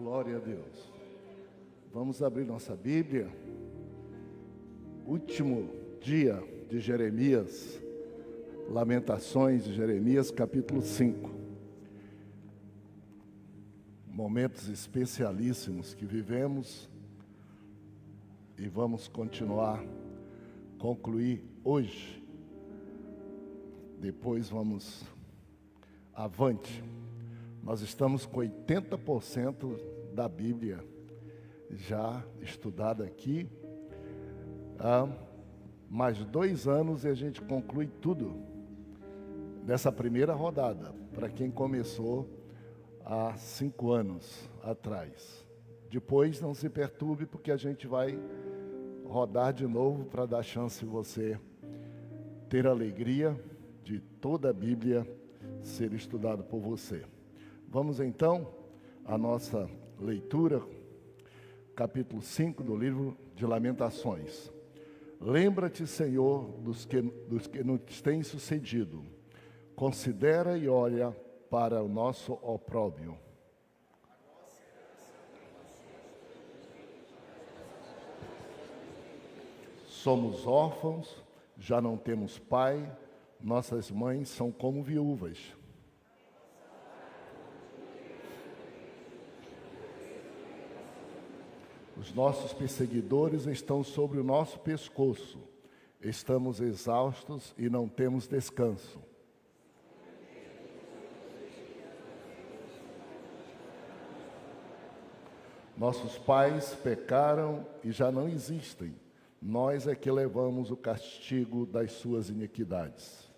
Glória a Deus. Vamos abrir nossa Bíblia. Último dia de Jeremias, Lamentações de Jeremias, capítulo 5. Momentos especialíssimos que vivemos e vamos continuar, concluir hoje. Depois vamos avante. Nós estamos com 80% da Bíblia já estudada aqui. Há mais 2 anos e a gente conclui tudo nessa primeira rodada, para quem começou há 5 anos atrás. Depois não se perturbe, porque a gente vai rodar de novo para dar chance de você ter a alegria de toda a Bíblia ser estudada por você. Vamos então à nossa leitura, capítulo 5 do livro de Lamentações. Lembra-te, Senhor, dos que nos têm sucedido. Considera e olha para o nosso opróbrio. Somos órfãos, já não temos pai, nossas mães são como viúvas. Os nossos perseguidores estão sobre o nosso pescoço. Estamos exaustos e não temos descanso. Nossos pais pecaram e já não existem. Nós é que levamos o castigo das suas iniquidades.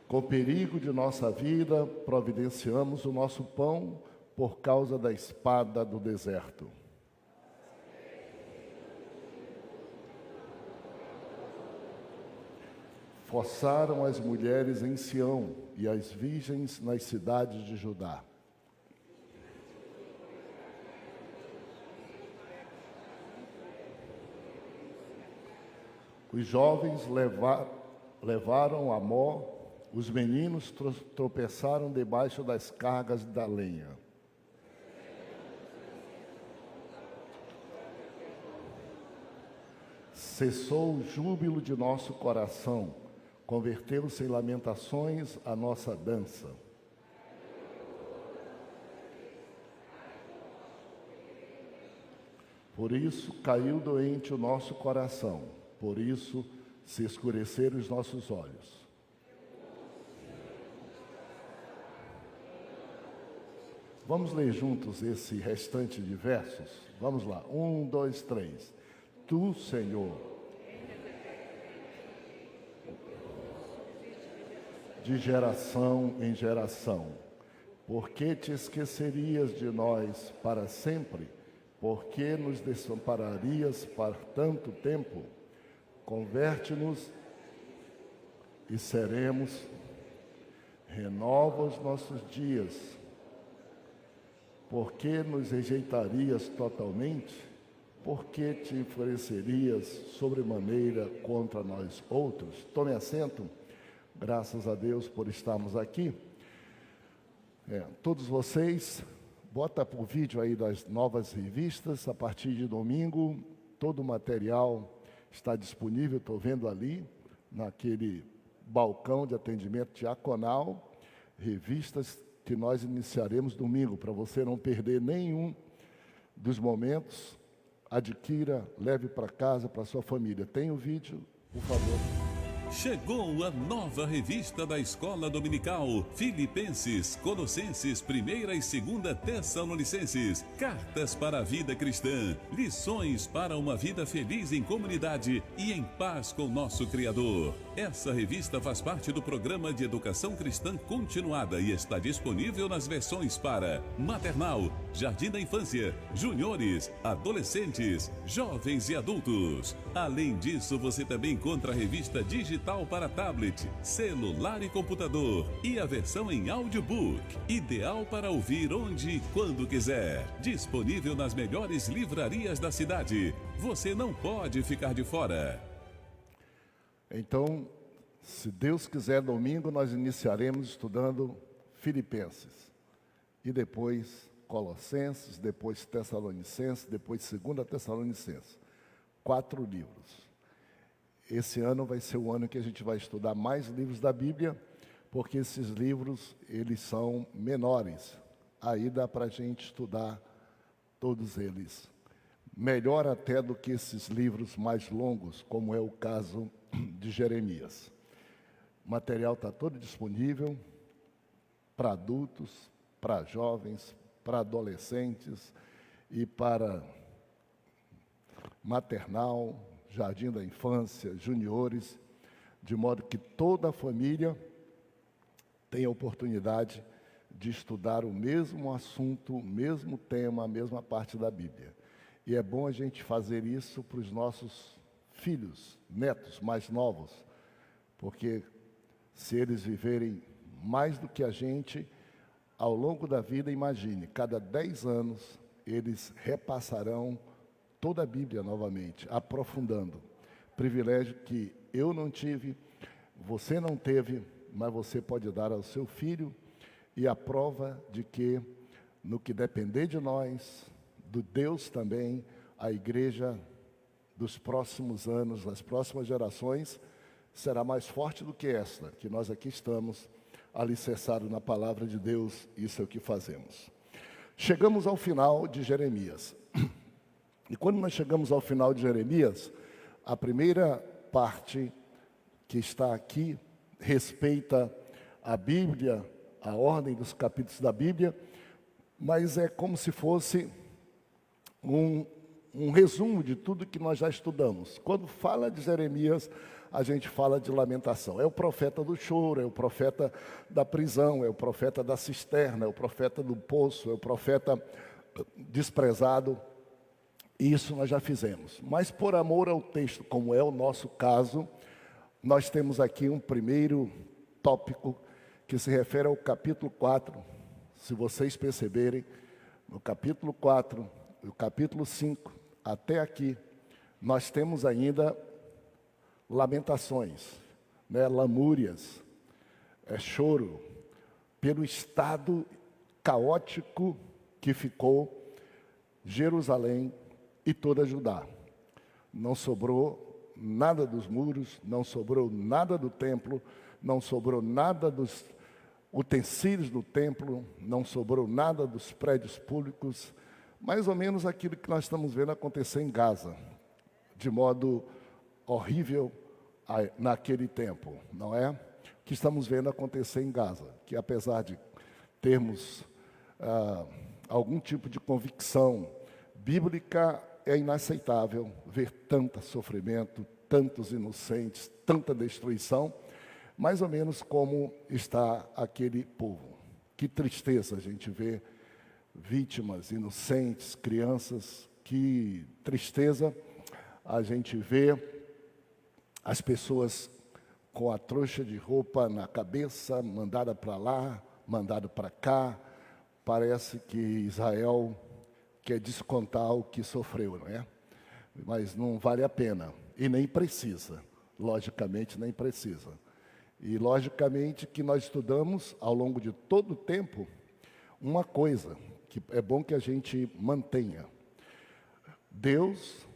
Com perigo de nossa vida, providenciamos o nosso pão por causa da espada do deserto. Forçaram as mulheres em Sião e as virgens nas cidades de Judá. Os jovens levaram a mó. Os meninos tropeçaram debaixo das cargas da lenha. Cessou o júbilo de nosso coração, converteu-se em lamentações a nossa dança. Por isso caiu doente o nosso coração, por isso se escureceram os nossos olhos. Vamos ler juntos esse restante de versos? Vamos lá, 1, 2, 3. Tu, Senhor, de geração em geração, por que te esquecerias de nós para sempre? Por que nos desampararias por tanto tempo? Converte-nos e seremos, renova os nossos dias. Por que nos rejeitarias totalmente? Por que te enfurecerias sobremaneira contra nós outros? Tome assento. Graças a Deus por estarmos aqui. Todos vocês, bota por vídeo aí das novas revistas. A partir de domingo, todo o material está disponível. Estou vendo ali, naquele balcão de atendimento diaconal, revistas que nós iniciaremos domingo, para você não perder nenhum dos momentos. Adquira, leve para casa, para sua família. Tem o vídeo, por favor. Chegou a nova revista da Escola Dominical, Filipenses, Colossenses, 1ª e 2ª Tessalonicenses, Cartas para a Vida Cristã, Lições para uma Vida Feliz em Comunidade e em Paz com Nosso Criador. Essa revista faz parte do Programa de Educação Cristã Continuada e está disponível nas versões para maternal, jardim da infância, juniores, adolescentes, jovens e adultos. Além disso, você também encontra a revista digital para tablet, celular e computador e a versão em audiobook, ideal para ouvir onde e quando quiser. Disponível nas melhores livrarias da cidade. Você não pode ficar de fora. Então, Se Deus quiser, domingo nós iniciaremos estudando Filipenses. E depois Colossenses, depois Tessalonicenses, depois 2 Tessalonicenses. 4 livros. Esse ano vai ser o ano que a gente vai estudar mais livros da Bíblia, porque esses livros, eles são menores. Aí dá para a gente estudar todos eles. Melhor até do que esses livros mais longos, como é o caso de Jeremias. O material está todo disponível para adultos, para jovens, para adolescentes e para maternal, jardim da infância, juniores, de modo que toda a família tenha a oportunidade de estudar o mesmo assunto, o mesmo tema, a mesma parte da Bíblia. E é bom a gente fazer isso para os nossos filhos, netos mais novos, porque se eles viverem mais do que a gente, ao longo da vida, imagine, cada 10 anos eles repassarão toda a Bíblia novamente, aprofundando. Privilégio que eu não tive, você não teve, mas você pode dar ao seu filho, e a prova de que, no que depender de nós, do Deus também, a igreja dos próximos anos, das próximas gerações, será mais forte do que esta, que nós aqui estamos alicerçados na palavra de Deus, isso é o que fazemos. Chegamos ao final de Jeremias. E quando nós chegamos ao final de Jeremias, a primeira parte que está aqui respeita a Bíblia, a ordem dos capítulos da Bíblia, mas é como se fosse um resumo de tudo que nós já estudamos. Quando fala de Jeremias, a gente fala de lamentação. É o profeta do choro, é o profeta da prisão, é o profeta da cisterna, é o profeta do poço, é o profeta desprezado. Isso nós já fizemos. Mas por amor ao texto, como é o nosso caso, nós temos aqui um primeiro tópico que se refere ao capítulo 4. Se vocês perceberem, no capítulo 4, no capítulo 5, até aqui, nós temos ainda lamentações, lamúrias, choro, pelo estado caótico que ficou Jerusalém e toda Judá. Não sobrou nada dos muros, não sobrou nada do templo, não sobrou nada dos utensílios do templo, não sobrou nada dos prédios públicos, mais ou menos aquilo que nós estamos vendo acontecer em Gaza, de modo horrível naquele tempo, não é? O que estamos vendo acontecer em Gaza, que apesar de termos algum tipo de convicção bíblica, é inaceitável ver tanto sofrimento, tantos inocentes, tanta destruição, mais ou menos como está aquele povo. Que tristeza a gente vê vítimas, inocentes, crianças, que tristeza a gente vê as pessoas com a trouxa de roupa na cabeça, mandada para lá, mandada para cá. Parece que Israel quer descontar o que sofreu, não é? Mas não vale a pena, e nem precisa, logicamente nem precisa. E logicamente que nós estudamos ao longo de todo o tempo uma coisa que é bom que a gente mantenha. Deus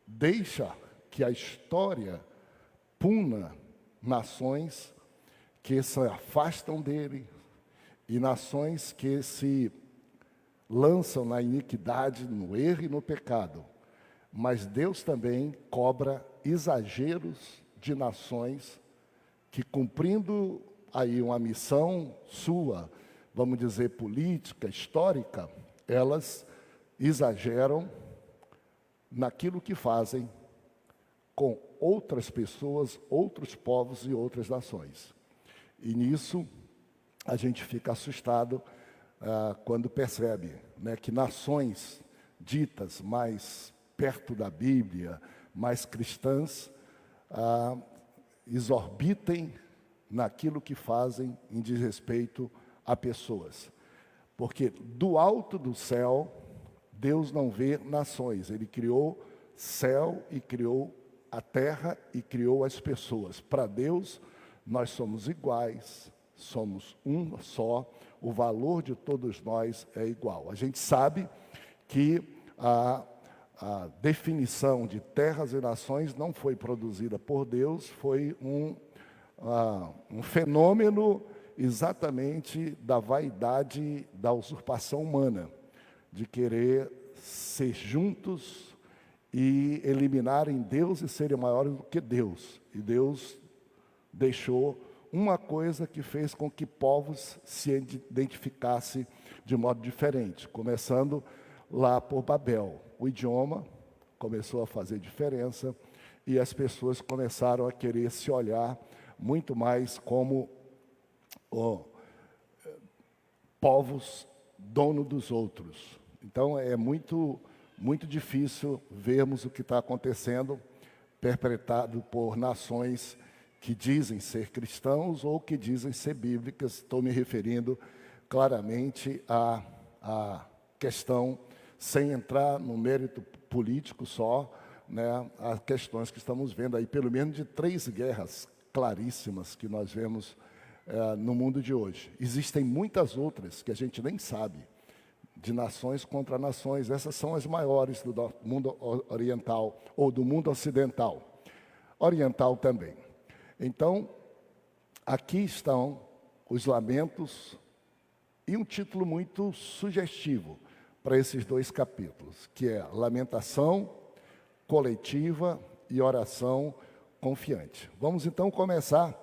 deixa que a história puna nações que se afastam dele e nações que se lançam na iniquidade, no erro e no pecado. Mas Deus também cobra exageros de nações que, cumprindo aí uma missão sua, vamos dizer, política, histórica, elas exageram naquilo que fazem com outras pessoas, outros povos e outras nações. E nisso a gente fica assustado quando percebe, que nações ditas mais perto da Bíblia, mais cristãs, exorbitem naquilo que fazem em desrespeito a pessoas. Porque do alto do céu, Deus não vê nações. Ele criou céu e criou a terra e criou as pessoas. Para Deus, nós somos iguais, somos um só, o valor de todos nós é igual. A gente sabe que a definição de terras e nações não foi produzida por Deus, foi um fenômeno exatamente da vaidade, da usurpação humana, de querer ser juntos e eliminarem Deus e serem maiores do que Deus. E Deus deixou uma coisa que fez com que povos se identificassem de modo diferente, começando lá por Babel. O idioma começou a fazer diferença e as pessoas começaram a querer se olhar muito mais como povos dono dos outros. Então é muito difícil vermos o que está acontecendo perpetrado por nações que dizem ser cristãos ou que dizem ser bíblicas. Estou me referindo claramente à questão, sem entrar no mérito político só, né, as questões que estamos vendo aí, pelo menos de 3 guerras claríssimas que nós vemos no mundo de hoje. Existem muitas outras que a gente nem sabe, de nações contra nações. Essas são as maiores do mundo oriental, ou do mundo ocidental, oriental também. Então, aqui estão os lamentos e um título muito sugestivo para esses 2 capítulos, que é lamentação coletiva e oração confiante. Vamos então começar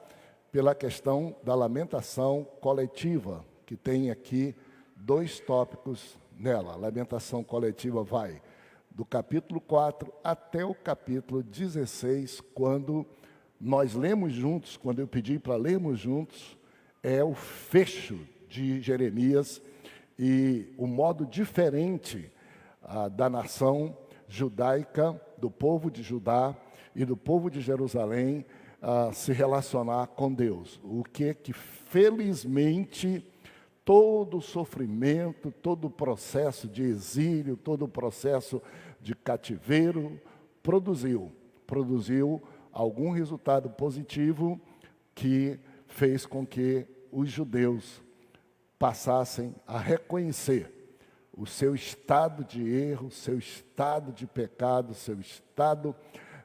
pela questão da lamentação coletiva, que tem aqui 2 tópicos nela. A lamentação coletiva vai do capítulo 4 até o capítulo 16, quando nós lemos juntos, quando eu pedi para lermos juntos, é o fecho de Jeremias e o modo diferente da nação judaica, do povo de Judá e do povo de Jerusalém se relacionar com Deus. O que felizmente todo o sofrimento, todo o processo de exílio, todo o processo de cativeiro produziu algum resultado positivo que fez com que os judeus passassem a reconhecer o seu estado de erro, seu estado de pecado, seu estado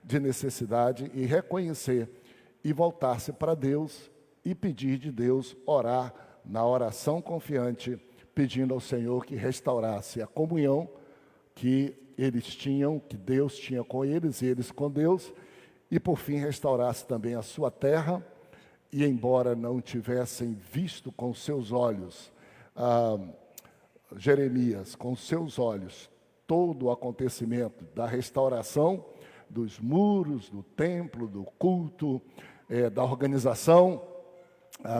de necessidade, e reconhecer e voltar-se para Deus e pedir de Deus, orar na oração confiante, pedindo ao Senhor que restaurasse a comunhão que eles tinham, que Deus tinha com eles e eles com Deus, e por fim restaurasse também a sua terra. E embora não tivessem visto com seus olhos, Jeremias, com seus olhos, todo o acontecimento da restauração dos muros, do templo, do culto, da organização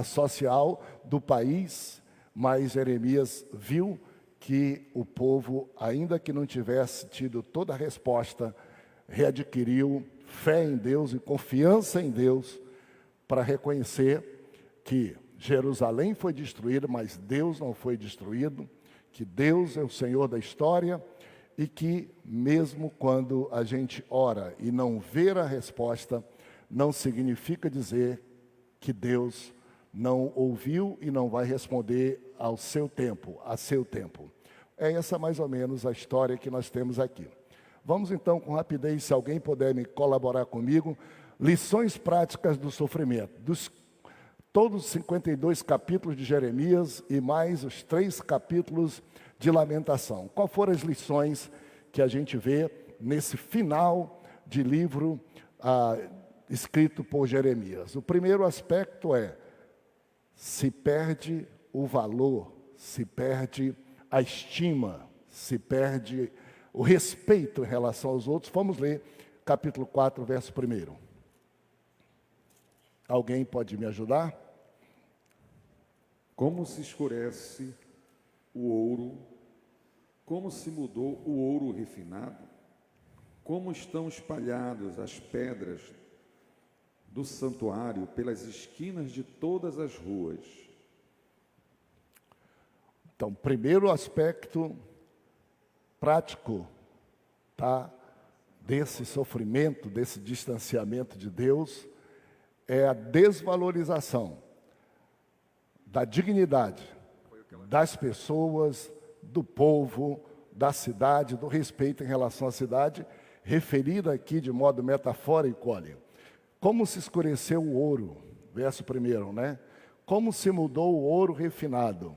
social do país, mas Jeremias viu que o povo, ainda que não tivesse tido toda a resposta, readquiriu fé em Deus e confiança em Deus, para reconhecer que Jerusalém foi destruída, mas Deus não foi destruído, que Deus é o Senhor da história e que mesmo quando a gente ora e não vê a resposta, não significa dizer que Deus não ouviu e não vai responder ao seu tempo, a seu tempo. É essa mais ou menos a história que nós temos aqui. Vamos então com rapidez, se alguém puder me colaborar comigo, lições práticas do sofrimento, todos os 52 capítulos de Jeremias e mais os 3 capítulos de lamentação. Qual foram as lições que a gente vê nesse final de livro escrito por Jeremias? O primeiro aspecto é: se perde o valor, se perde a estima, se perde o respeito em relação aos outros. Vamos ler capítulo 4, verso 1. Alguém pode me ajudar? Como se escurece o ouro, como se mudou o ouro refinado, como estão espalhadas as pedras do santuário pelas esquinas de todas as ruas. Então, primeiro aspecto prático, desse sofrimento, desse distanciamento de Deus, é a desvalorização da dignidade das pessoas, do povo, da cidade, do respeito em relação à cidade, referida aqui de modo metafórico, olha, como se escureceu o ouro, verso 1, né? Como se mudou o ouro refinado,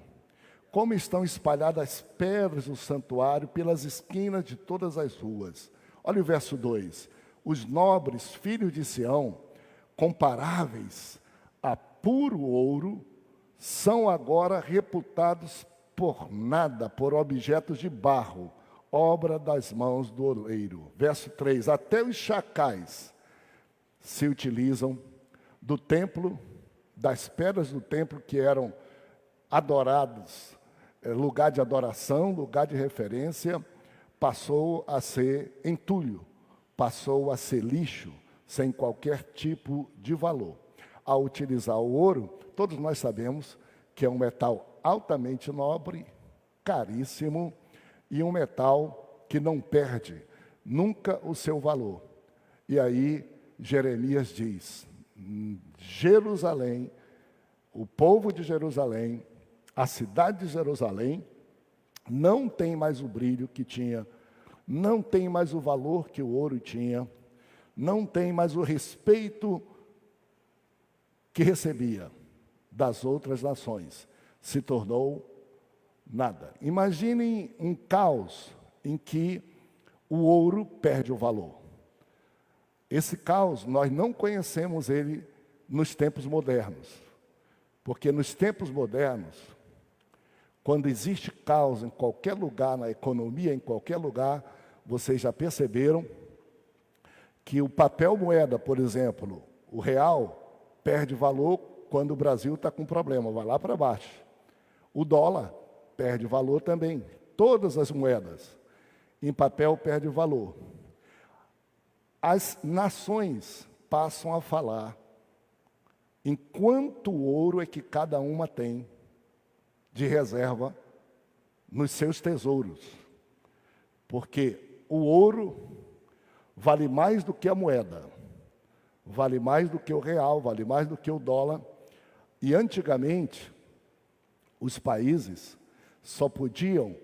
como estão espalhadas as pedras do santuário pelas esquinas de todas as ruas. Olha o verso 2, os nobres filhos de Sião, comparáveis a puro ouro, são agora reputados por nada, por objetos de barro, obra das mãos do oleiro. Verso 3, até os chacais se utilizam do templo, das pedras do templo que eram adorados, lugar de adoração, lugar de referência, passou a ser entulho, passou a ser lixo, sem qualquer tipo de valor. Ao utilizar o ouro, todos nós sabemos que é um metal altamente nobre, caríssimo, e um metal que não perde nunca o seu valor. E aí Jeremias diz, Jerusalém, o povo de Jerusalém, a cidade de Jerusalém, não tem mais o brilho que tinha, não tem mais o valor que o ouro tinha, não tem mais o respeito que recebia das outras nações. Se tornou nada. Imaginem um caos em que o ouro perde o valor. Esse caos, nós não conhecemos ele nos tempos modernos. Porque nos tempos modernos, quando existe caos em qualquer lugar, na economia, em qualquer lugar, vocês já perceberam que o papel moeda, por exemplo, o real, perde valor quando o Brasil está com problema, vai lá para baixo. O dólar perde valor também. Todas as moedas em papel perdem valor. As nações passam a falar em quanto ouro é que cada uma tem de reserva nos seus tesouros. Porque o ouro vale mais do que a moeda, vale mais do que o real, vale mais do que o dólar. E antigamente, os países só podiam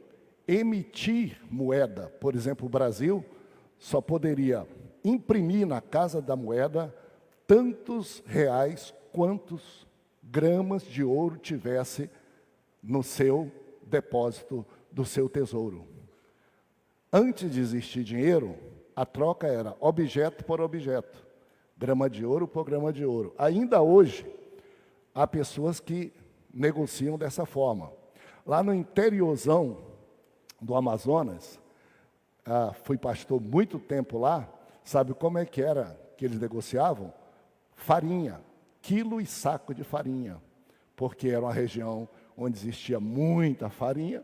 emitir moeda. Por exemplo, o Brasil só poderia imprimir na casa da moeda tantos reais quantos gramas de ouro tivesse no seu depósito do seu tesouro. Antes de existir dinheiro, a troca era objeto por objeto, grama de ouro por grama de ouro. Ainda hoje, há pessoas que negociam dessa forma. Lá no interiorzão do Amazonas, fui pastor muito tempo lá, sabe como é que era que eles negociavam? Farinha, quilo e saco de farinha, porque era uma região onde existia muita farinha,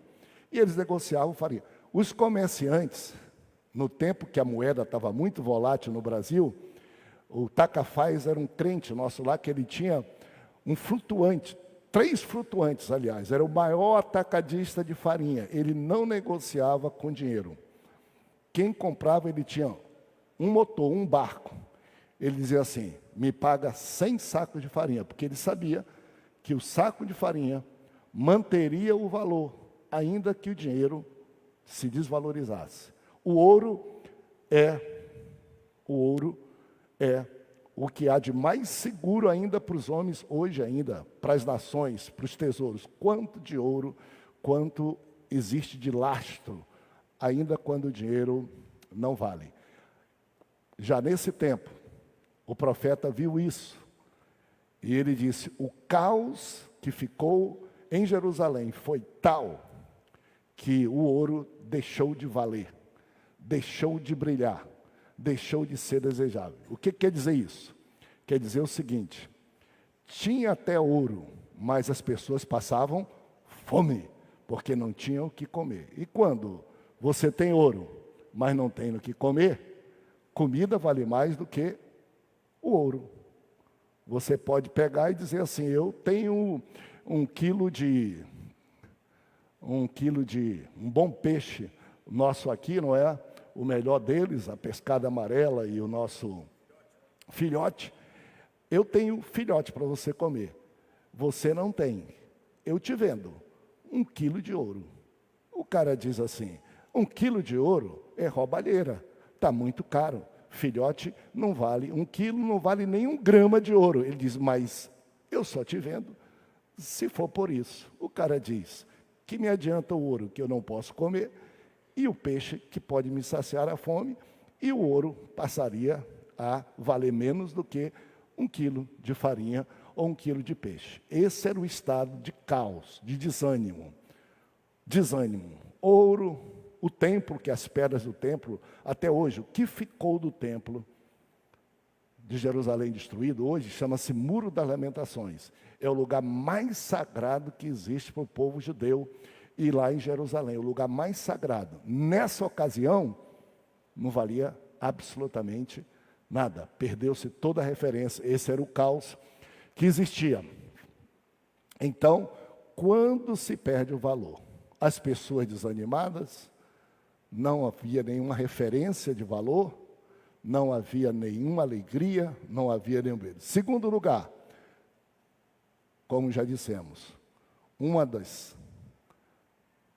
e eles negociavam farinha. Os comerciantes, no tempo que a moeda estava muito volátil no Brasil, o Tacafaz era um crente nosso lá, que ele tinha um flutuante, 3 flutuantes, aliás, era o maior atacadista de farinha. Ele não negociava com dinheiro. Quem comprava, ele tinha um motor, um barco. Ele dizia assim, me paga 100 sacos de farinha, porque ele sabia que o saco de farinha manteria o valor, ainda que o dinheiro se desvalorizasse. O ouro é o que há de mais seguro ainda para os homens hoje ainda, para as nações, para os tesouros. Quanto de ouro, quanto existe de lastro, ainda quando o dinheiro não vale. Já nesse tempo, o profeta viu isso, e ele disse, o caos que ficou em Jerusalém foi tal que o ouro deixou de valer, deixou de brilhar, deixou de ser desejável. O que quer dizer isso? Quer dizer o seguinte, tinha até ouro, mas as pessoas passavam fome, porque não tinham o que comer. E quando você tem ouro, mas não tem o que comer, comida vale mais do que o ouro. Você pode pegar e dizer assim, eu tenho um bom peixe, nosso aqui não é o melhor deles, a pescada amarela e o nosso filhote, eu tenho filhote para você comer. Você não tem. Eu te vendo 1 quilo de ouro. O cara diz assim, 1 quilo de ouro é roubalheira. Está muito caro. Filhote não vale 1 quilo, não vale nem 1 grama de ouro. Ele diz, mas eu só te vendo se for por isso. O cara diz, que me adianta o ouro que eu não posso comer e o peixe que pode me saciar a fome, e o ouro passaria a valer menos do que 1 quilo de farinha ou 1 quilo de peixe. Esse era o estado de caos, de desânimo. Desânimo. Ouro, o templo, que as pedras do templo, até hoje, o que ficou do templo de Jerusalém destruído, hoje chama-se Muro das Lamentações. É o lugar mais sagrado que existe para o povo judeu, e lá em Jerusalém, o lugar mais sagrado. Nessa ocasião, não valia absolutamente nada. Perdeu-se toda a referência. Esse era o caos que existia. Então, quando se perde o valor? As pessoas desanimadas, não havia nenhuma referência de valor, não havia nenhuma alegria, não havia nenhum brilho. Segundo lugar, como já dissemos, uma das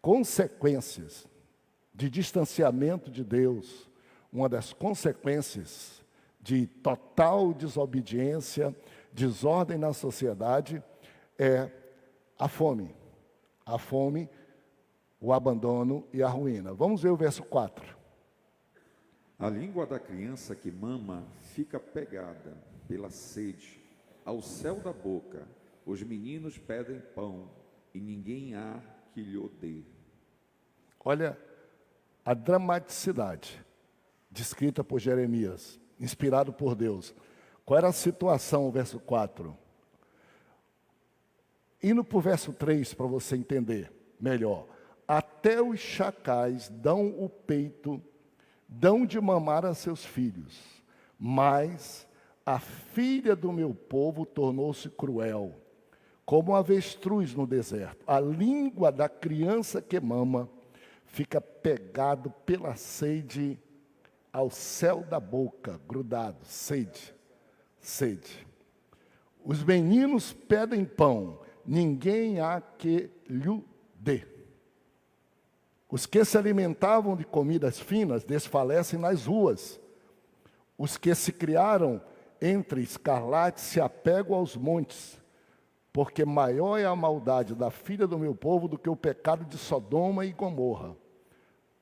consequências de distanciamento de Deus, uma das consequências de total desobediência, desordem na sociedade, é a fome. A fome, o abandono e a ruína. Vamos ver o verso 4. A língua da criança que mama fica pegada pela sede. Ao céu da boca, os meninos pedem pão, e ninguém há que lhe dê. Olha a dramaticidade descrita por Jeremias, inspirado por Deus. Qual era a situação, o verso 4? Indo para o verso 3, para você entender melhor. Até os chacais dão o peito, dão de mamar a seus filhos, mas a filha do meu povo tornou-se cruel, como um avestruz no deserto. A língua da criança que mama fica pegado pela sede ao céu da boca, grudado, sede, sede. Os meninos pedem pão, ninguém há que lhe dê. Os que se alimentavam de comidas finas desfalecem nas ruas. Os que se criaram entre escarlates se apegam aos montes, porque maior é a maldade da filha do meu povo do que o pecado de Sodoma e Gomorra.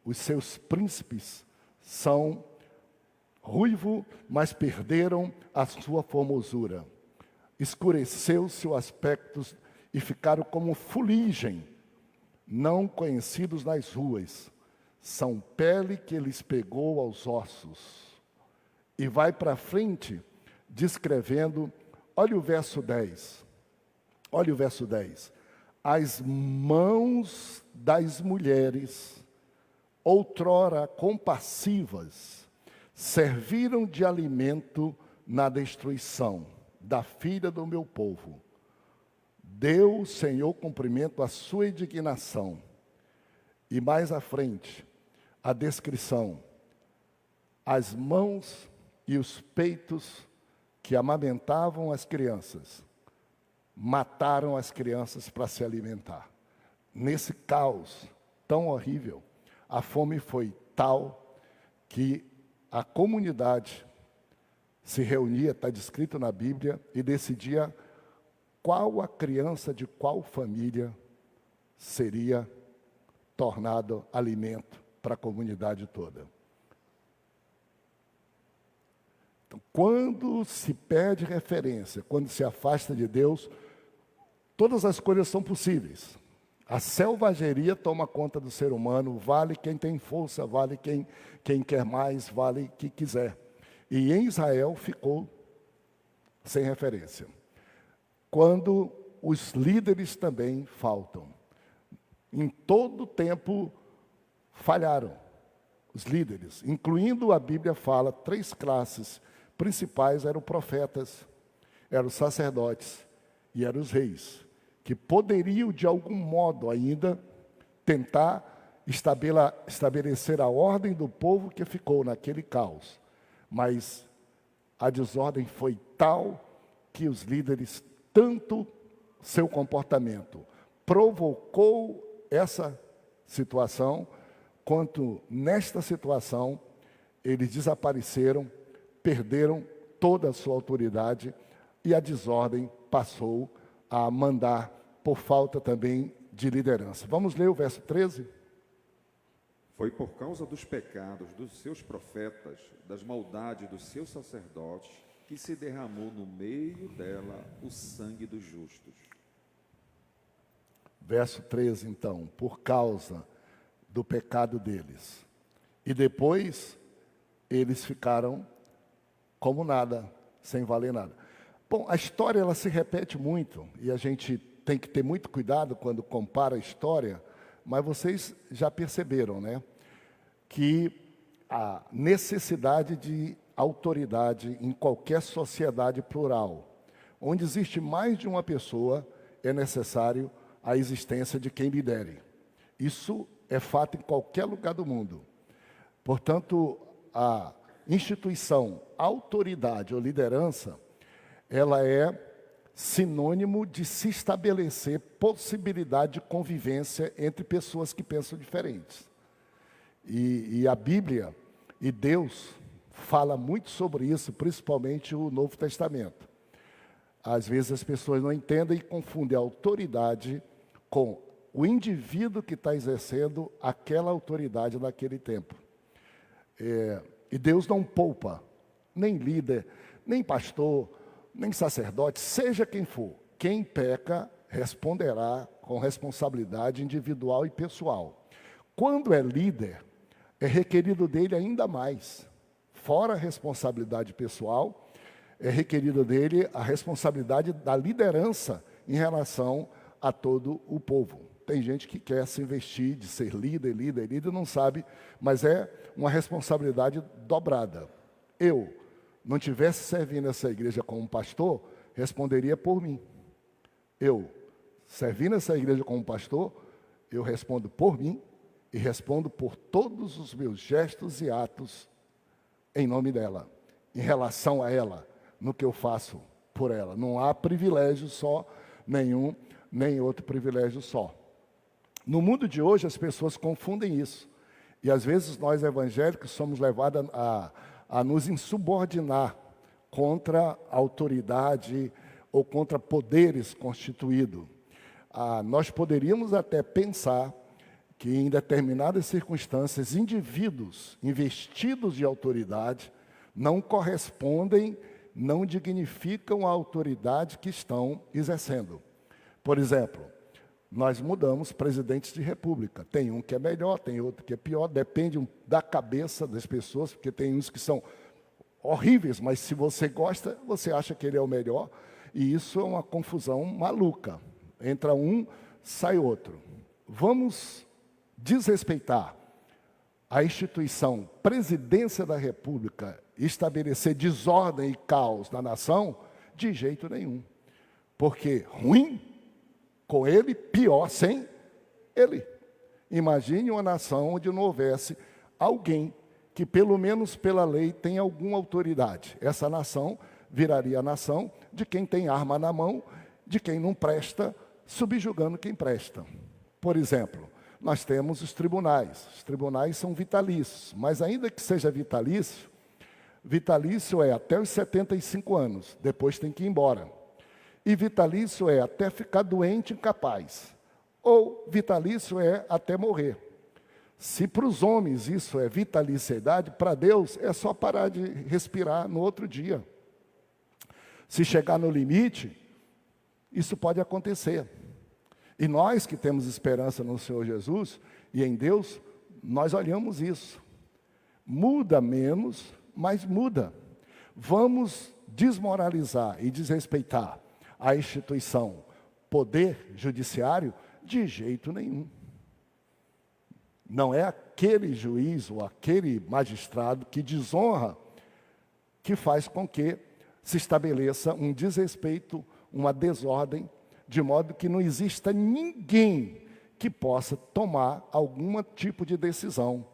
Os seus príncipes são ruivo, mas perderam a sua formosura. Escureceu-se o aspecto e ficaram como fuligem, não conhecidos nas ruas. São pele que lhes pegou aos ossos. E vai para frente, descrevendo, olha o verso 10. Olha o verso 10. As mãos das mulheres, outrora compassivas, serviram de alimento na destruição da filha do meu povo. Deu o Senhor cumprimento à sua indignação. E mais à frente, a descrição. As mãos e os peitos que amamentavam as crianças, mataram as crianças para se alimentar. Nesse caos tão horrível, a fome foi tal que a comunidade se reunia, está descrito na Bíblia, e decidia qual a criança de qual família seria tornado alimento para a comunidade toda. Então, quando se perde referência, quando se afasta de Deus, todas as coisas são possíveis. A selvageria toma conta do ser humano, vale quem tem força, vale quem quer mais, vale quem quiser. E em Israel ficou sem referência. Quando os líderes também faltam. Em todo tempo falharam os líderes, incluindo a Bíblia fala, 3 classes principais eram profetas, eram os sacerdotes e eram os reis, que poderiam de algum modo ainda tentar estabelecer a ordem do povo que ficou naquele caos. Mas a desordem foi tal que os líderes, tanto seu comportamento provocou essa situação, quanto nesta situação eles desapareceram, perderam toda a sua autoridade e a desordem passou a mandar por falta também de liderança. Vamos ler o verso 13? Foi por causa dos pecados dos seus profetas, das maldades dos seus sacerdotes, que se derramou no meio dela o sangue dos justos. Verso 13, então, por causa do pecado deles. E depois, eles ficaram como nada, sem valer nada. Bom, a história ela se repete muito, e a gente tem que ter muito cuidado quando compara a história, mas vocês já perceberam, né? Que a necessidade de autoridade em qualquer sociedade plural, onde existe mais de uma pessoa, é necessário a existência de quem lidere. Isso é fato em qualquer lugar do mundo. Portanto, a instituição, autoridade ou liderança, ela é sinônimo de se estabelecer possibilidade de convivência entre pessoas que pensam diferentes. E a Bíblia e Deus fala muito sobre isso, principalmente o Novo Testamento. Às vezes as pessoas não entendem e confundem a autoridade com o indivíduo que está exercendo aquela autoridade naquele tempo. E Deus não poupa nem líder, nem pastor, nem sacerdote, seja quem for. Quem peca responderá com responsabilidade individual e pessoal. Quando é líder, é requerido dele ainda mais. Fora a responsabilidade pessoal, é requerido dele a responsabilidade da liderança em relação a todo o povo. Tem gente que quer se investir de ser líder, não sabe, mas é uma responsabilidade dobrada. Eu não tivesse servindo essa igreja como pastor, responderia por mim. Eu, servindo essa igreja como pastor, eu respondo por mim e respondo por todos os meus gestos e atos em nome dela, em relação a ela, no que eu faço por ela. Não há privilégio só, nenhum, nem outro privilégio só. No mundo de hoje, as pessoas confundem isso. E às vezes nós evangélicos somos levados a nos insubordinar contra a autoridade ou contra poderes constituídos. Nós poderíamos até pensar que em determinadas circunstâncias, indivíduos investidos de autoridade não correspondem, não dignificam a autoridade que estão exercendo. Por exemplo, nós mudamos presidentes de república. Tem um que é melhor, tem outro que é pior, depende da cabeça das pessoas, porque tem uns que são horríveis, mas se você gosta, você acha que ele é o melhor, e isso é uma confusão maluca. Entra um, sai outro. Vamos desrespeitar a instituição presidência da república, estabelecer desordem e caos na nação? De jeito nenhum. Porque ruim com ele, pior sem ele. Imagine uma nação onde não houvesse alguém que, pelo menos pela lei, tem alguma autoridade. Essa nação viraria a nação de quem tem arma na mão, de quem não presta, subjugando quem presta. Por exemplo, nós temos os tribunais. Os tribunais são vitalícios, mas ainda que seja vitalício, vitalício é até os 75 anos, depois tem que ir embora. E vitalício é até ficar doente e incapaz. Ou vitalício é até morrer. Se para os homens isso é vitaliciedade, para Deus é só parar de respirar no outro dia. Se chegar no limite, isso pode acontecer. E nós que temos esperança no Senhor Jesus e em Deus, nós olhamos isso. Muda menos, mas muda. Vamos desmoralizar e desrespeitar a instituição poder judiciário? De jeito nenhum. Não é aquele juiz ou aquele magistrado que desonra que faz com que se estabeleça um desrespeito, uma desordem, de modo que não exista ninguém que possa tomar algum tipo de decisão.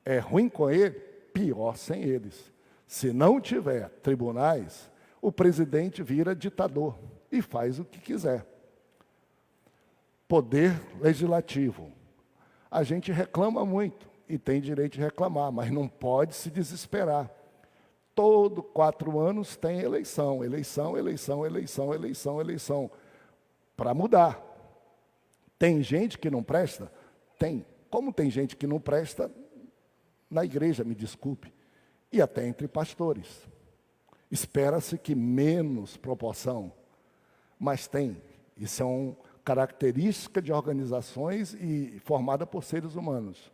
É ruim com ele, pior sem eles. Se não tiver tribunais, o presidente vira ditador e faz o que quiser. Poder legislativo. A gente reclama muito e tem direito de reclamar, mas não pode se desesperar. Todo 4 anos tem eleição, para mudar. Tem gente que não presta? Tem. Como tem gente que não presta na igreja, me desculpe, e até entre pastores. Espera-se que menos proporção, mas tem. Isso é uma característica de organizações e formada por seres humanos.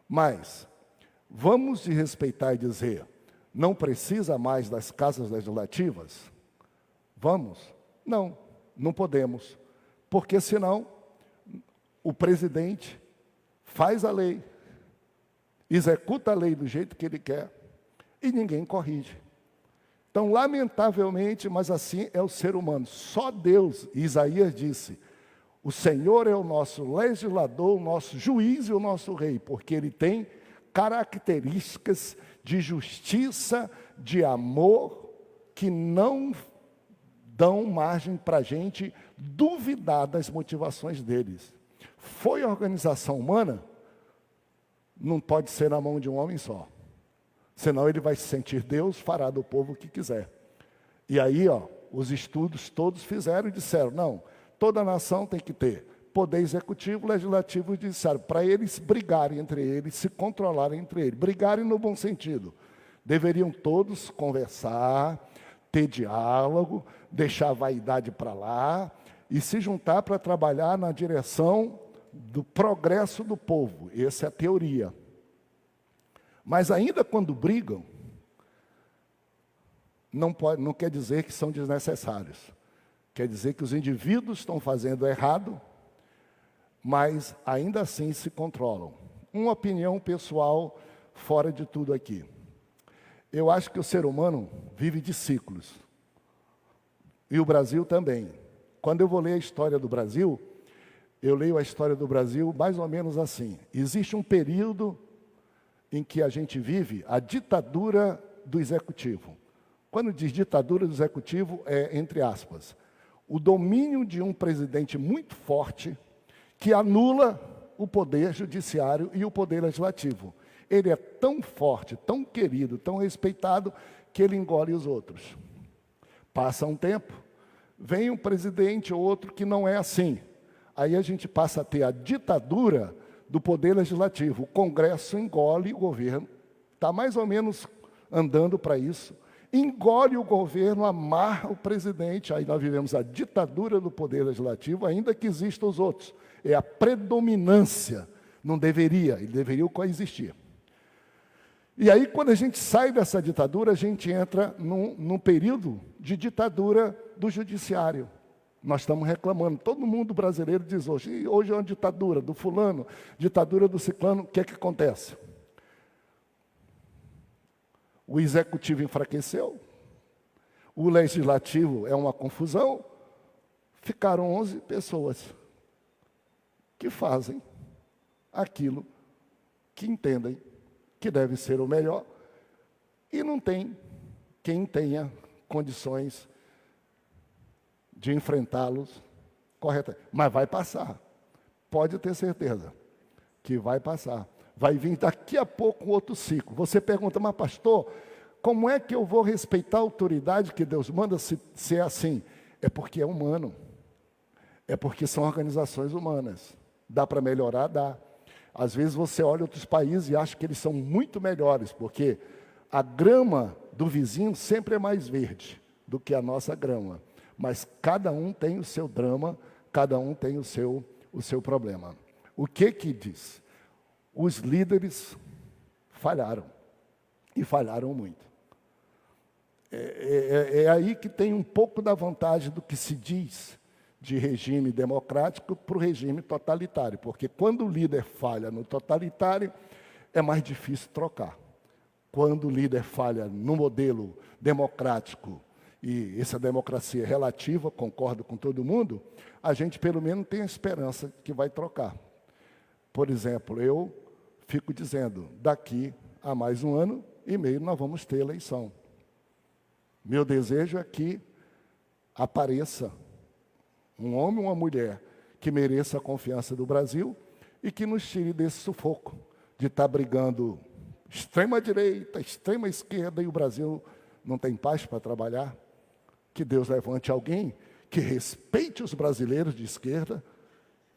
Mas vamos respeitar e dizer, não precisa mais das casas legislativas? Vamos? Não, não podemos. Porque senão o presidente faz a lei, executa a lei do jeito que ele quer e ninguém corrige. Então, lamentavelmente, mas assim é o ser humano. Só Deus, Isaías disse, o Senhor é o nosso legislador, o nosso juiz e o nosso rei, porque Ele tem características de justiça, de amor, que não dão margem para a gente duvidar das motivações deles. Foi organização humana? Não pode ser na mão de um homem só. Senão ele vai se sentir Deus, fará do povo o que quiser. E aí, os estudos todos fizeram e disseram, não, toda nação tem que ter poder executivo, legislativo e judiciário, para eles brigarem entre eles, se controlarem entre eles, brigarem no bom sentido. Deveriam todos conversar, ter diálogo, deixar a vaidade para lá e se juntar para trabalhar na direção do progresso do povo. Essa é a teoria. Mas ainda quando brigam, não quer dizer que são desnecessários. Quer dizer que os indivíduos estão fazendo errado, mas ainda assim se controlam. Uma opinião pessoal fora de tudo aqui. Eu acho que o ser humano vive de ciclos. E o Brasil também. Quando eu vou ler a história do Brasil, eu leio a história do Brasil mais ou menos assim. Existe um período em que a gente vive a ditadura do executivo. Quando diz ditadura do executivo, é entre aspas, o domínio de um presidente muito forte que anula o poder judiciário e o poder legislativo. Ele é tão forte, tão querido, tão respeitado, que ele engole os outros. Passa um tempo, vem um presidente ou outro que não é assim. Aí a gente passa a ter a ditadura do poder legislativo. O Congresso engole o governo, está mais ou menos andando para isso. Engole o governo, amarra o presidente. Aí nós vivemos a ditadura do poder legislativo, ainda que existam os outros. É a predominância. Não deveria, ele deveria coexistir. E aí, quando a gente sai dessa ditadura, a gente entra num período de ditadura do judiciário. Nós estamos reclamando. Todo mundo brasileiro diz hoje é uma ditadura do fulano, ditadura do ciclano. O que é que acontece? O executivo enfraqueceu, o legislativo é uma confusão, ficaram 11 pessoas que fazem aquilo que entendem que deve ser o melhor, e não tem quem tenha condições de enfrentá-los corretamente. Mas vai passar, pode ter certeza que vai passar. Vai vir daqui a pouco outro ciclo. Você pergunta, mas pastor, como é que eu vou respeitar a autoridade que Deus manda se é assim? É porque é humano, é porque são organizações humanas. Dá para melhorar? Dá. Às vezes você olha outros países e acha que eles são muito melhores, porque a grama do vizinho sempre é mais verde do que a nossa grama. Mas cada um tem o seu drama, cada um tem o seu problema. O que diz? Os líderes falharam, e falharam muito. É aí que tem um pouco da vantagem do que se diz de regime democrático para o regime totalitário, porque quando o líder falha no totalitário, é mais difícil trocar. Quando o líder falha no modelo democrático, e essa democracia é relativa, concordo com todo mundo, a gente pelo menos tem a esperança que vai trocar. Por exemplo, eu fico dizendo, daqui a mais 1 ano e meio nós vamos ter eleição. Meu desejo é que apareça um homem ou uma mulher que mereça a confiança do Brasil e que nos tire desse sufoco de estar brigando extrema-direita, extrema-esquerda, e o Brasil não tem paz para trabalhar. Que Deus levante alguém que respeite os brasileiros de esquerda,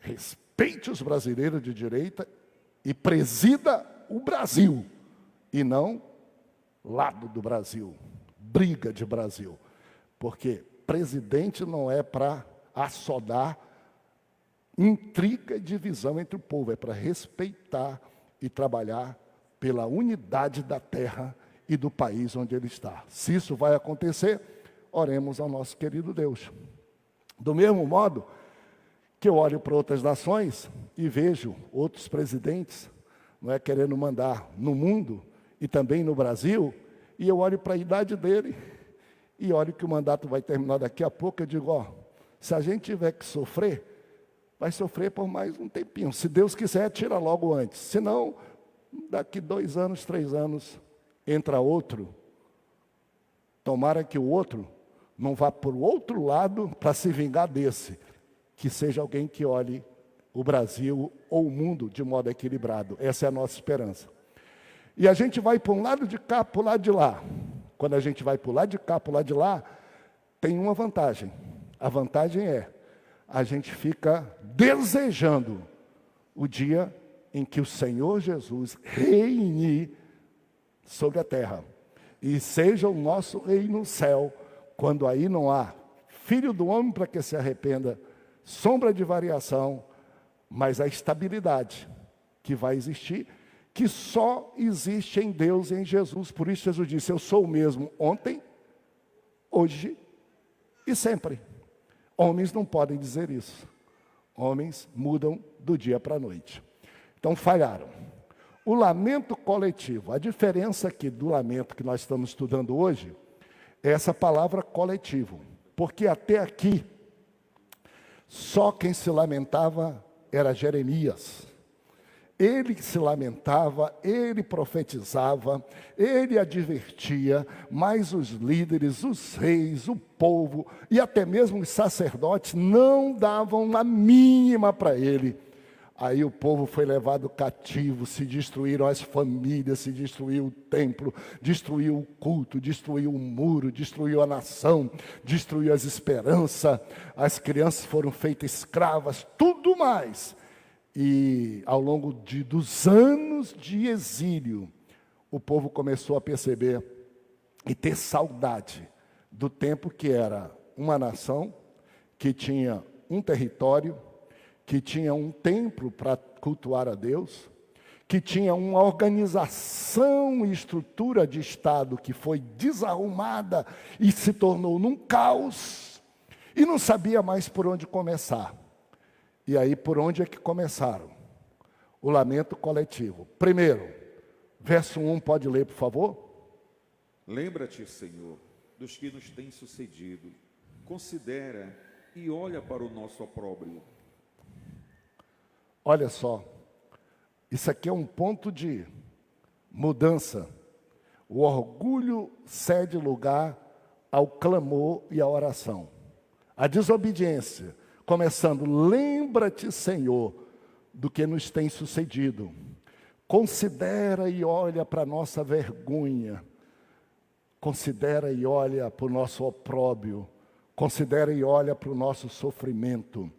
respeite os brasileiros de direita e presida o Brasil, e não lado do Brasil, briga de Brasil. Porque presidente não é para assodar intriga e divisão entre o povo, é para respeitar e trabalhar pela unidade da terra e do país onde ele está. Se isso vai acontecer, oremos ao nosso querido Deus. Do mesmo modo que eu olho para outras nações e vejo outros presidentes, não é, querendo mandar no mundo e também no Brasil, e eu olho para a idade dele e olho que o mandato vai terminar daqui a pouco, eu digo, ó, se a gente tiver que sofrer, vai sofrer por mais um tempinho. Se Deus quiser, tira logo antes. Se não, daqui 2 anos, 3 anos, entra outro. Tomara que o outro não vá por outro lado para se vingar desse. Que seja alguém que olhe o Brasil ou o mundo de modo equilibrado. Essa é a nossa esperança. E a gente vai para um lado de cá, para o lado de lá. Quando a gente vai para o lado de cá, para o lado de lá, tem uma vantagem. A vantagem é, a gente fica desejando o dia em que o Senhor Jesus reine sobre a terra. E seja o nosso rei no céu, quando aí não há filho do homem para que se arrependa, sombra de variação, mas a estabilidade que vai existir, que só existe em Deus e em Jesus. Por isso Jesus disse, eu sou o mesmo ontem, hoje e sempre. Homens não podem dizer isso. Homens mudam do dia para a noite. Então falharam. O lamento coletivo, a diferença aqui do lamento que nós estamos estudando hoje, é essa palavra coletivo. Porque até aqui, só quem se lamentava era Jeremias. Ele se lamentava, ele profetizava, ele advertia, mas os líderes, os reis, o povo e até mesmo os sacerdotes não davam a mínima para ele. Aí o povo foi levado cativo, se destruíram as famílias, se destruiu o templo, destruiu o culto, destruiu o muro, destruiu a nação, destruiu as esperanças, as crianças foram feitas escravas, tudo mais. E ao longo dos anos de exílio, o povo começou a perceber e ter saudade do tempo que era uma nação, que tinha um território, que tinha um templo para cultuar a Deus, que tinha uma organização e estrutura de Estado que foi desarrumada e se tornou num caos, e não sabia mais por onde começar. E aí, por onde é que começaram? O lamento coletivo. Primeiro, verso 1, pode ler, por favor? Lembra-te, Senhor, dos que nos têm sucedido. Considera e olha para o nosso opróbrio. Olha só, isso aqui é um ponto de mudança. O orgulho cede lugar ao clamor e à oração. A desobediência, começando, lembra-te, Senhor, do que nos tem sucedido. Considera e olha para a nossa vergonha. Considera e olha para o nosso opróbrio. Considera e olha para o nosso sofrimento.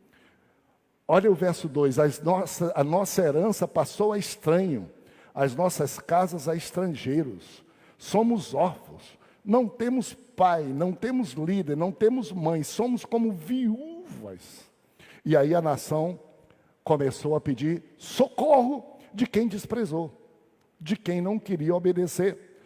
Olha o verso 2, a nossa herança passou a estranho, as nossas casas a estrangeiros, somos órfãos, não temos pai, não temos líder, não temos mãe, somos como viúvas. E aí a nação começou a pedir socorro de quem desprezou, de quem não queria obedecer,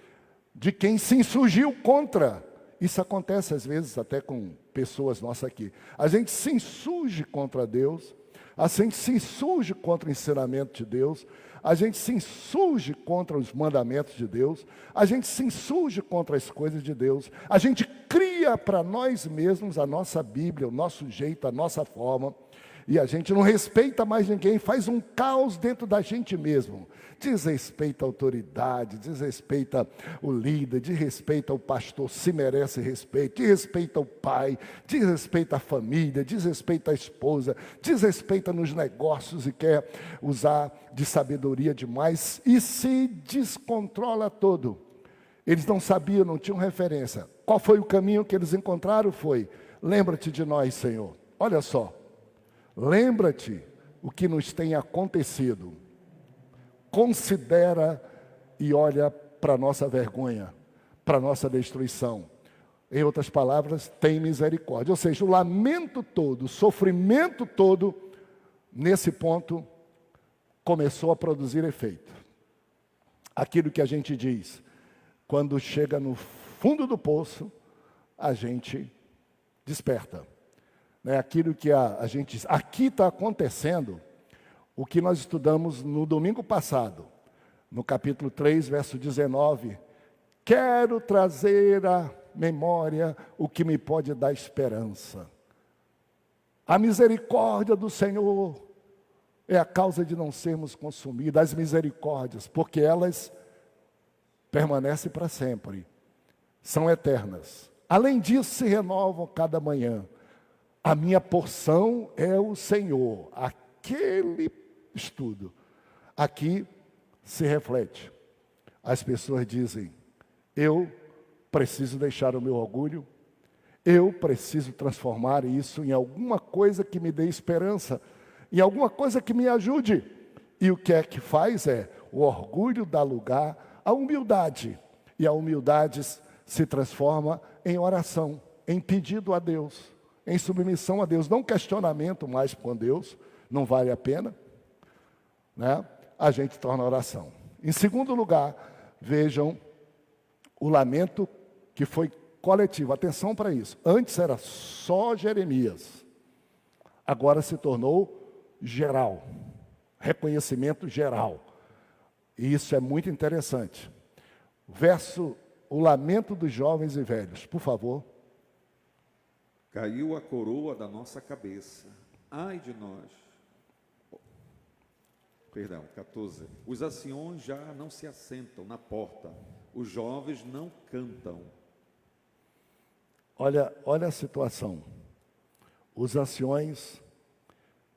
de quem se insurgiu contra. Isso acontece às vezes até com pessoas nossas aqui. A gente se insurge contra Deus, a gente se insurge contra o ensinamento de Deus, a gente se insurge contra os mandamentos de Deus, a gente se insurge contra as coisas de Deus, a gente cria para nós mesmos a nossa Bíblia, o nosso jeito, a nossa forma, e a gente não respeita mais ninguém, faz um caos dentro da gente mesmo. Desrespeita a autoridade, desrespeita o líder, desrespeita o pastor, se merece respeito, desrespeita o pai, desrespeita a família, desrespeita a esposa, desrespeita nos negócios e quer usar de sabedoria demais e se descontrola todo. Eles não sabiam, não tinham referência. Qual foi o caminho que eles encontraram? Foi: lembra-te de nós, Senhor. Olha só, lembra-te o que nos tem acontecido. Considera e olha para a nossa vergonha, para a nossa destruição. Em outras palavras, tem misericórdia. Ou seja, o lamento todo, o sofrimento todo, nesse ponto, começou a produzir efeito. Aquilo que a gente diz, quando chega no fundo do poço, a gente desperta. Aquilo que a gente diz, aqui está acontecendo o que nós estudamos no domingo passado, no capítulo 3, verso 19. Quero trazer à memória o que me pode dar esperança. A misericórdia do Senhor é a causa de não sermos consumidos, as misericórdias, porque elas permanecem para sempre, são eternas. Além disso, se renovam cada manhã. A minha porção é o Senhor. Aquele estudo aqui se reflete. As pessoas dizem: eu preciso deixar o meu orgulho, eu preciso transformar isso em alguma coisa que me dê esperança, em alguma coisa que me ajude. E o que é que faz o orgulho dá lugar à humildade, e a humildade se transforma em oração, em pedido a Deus, em submissão a Deus, não questionamento mais com Deus, não vale a pena, a gente torna a oração. Em segundo lugar, vejam o lamento que foi coletivo. Atenção para isso. Antes era só Jeremias, agora se tornou geral, reconhecimento geral. E isso é muito interessante. O lamento dos jovens e velhos, por favor. Caiu a coroa da nossa cabeça, ai de nós. Perdão, 14. Os anciões já não se assentam na porta, os jovens não cantam. Olha a situação. Os anciões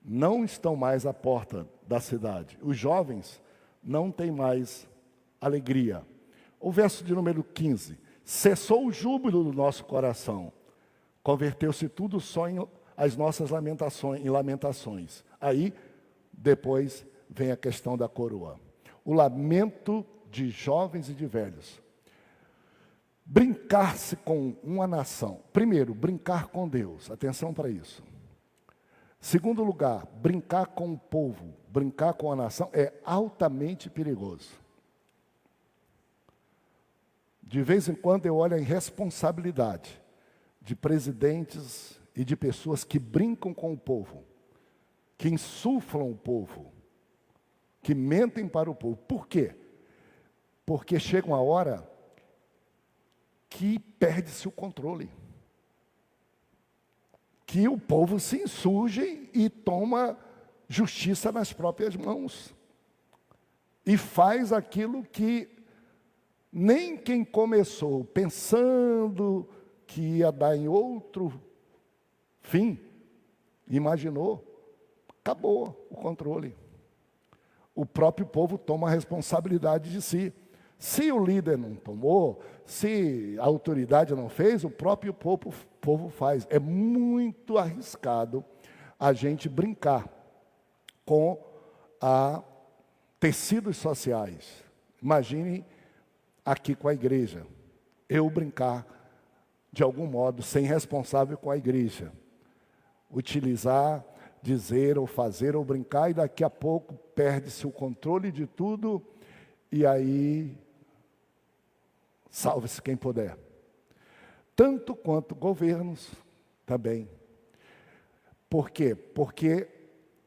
não estão mais à porta da cidade. Os jovens não têm mais alegria. O verso de número 15. Cessou o júbilo do nosso coração. Converteu-se tudo só em as nossas lamentações. Aí, depois, vem a questão da coroa. O lamento de jovens e de velhos. Brincar-se com uma nação. Primeiro, brincar com Deus. Atenção para isso. Segundo lugar, brincar com o povo, brincar com a nação é altamente perigoso. De vez em quando eu olho a irresponsabilidade de presidentes e de pessoas que brincam com o povo, que insuflam o povo, que mentem para o povo. Por quê? Porque chega uma hora que perde-se o controle. Que o povo se insurge e toma justiça nas próprias mãos. E faz aquilo que nem quem começou pensando que ia dar em outro fim, imaginou, acabou o controle. O próprio povo toma a responsabilidade de si. Se o líder não tomou, se a autoridade não fez, o próprio povo faz. É muito arriscado a gente brincar com tecidos sociais. Imagine aqui com a igreja. Eu brincar, de algum modo, sem responsável com a igreja. Utilizar, dizer ou fazer ou brincar, e daqui a pouco perde-se o controle de tudo, e aí salve-se quem puder. Tanto quanto governos também. Por quê? Porque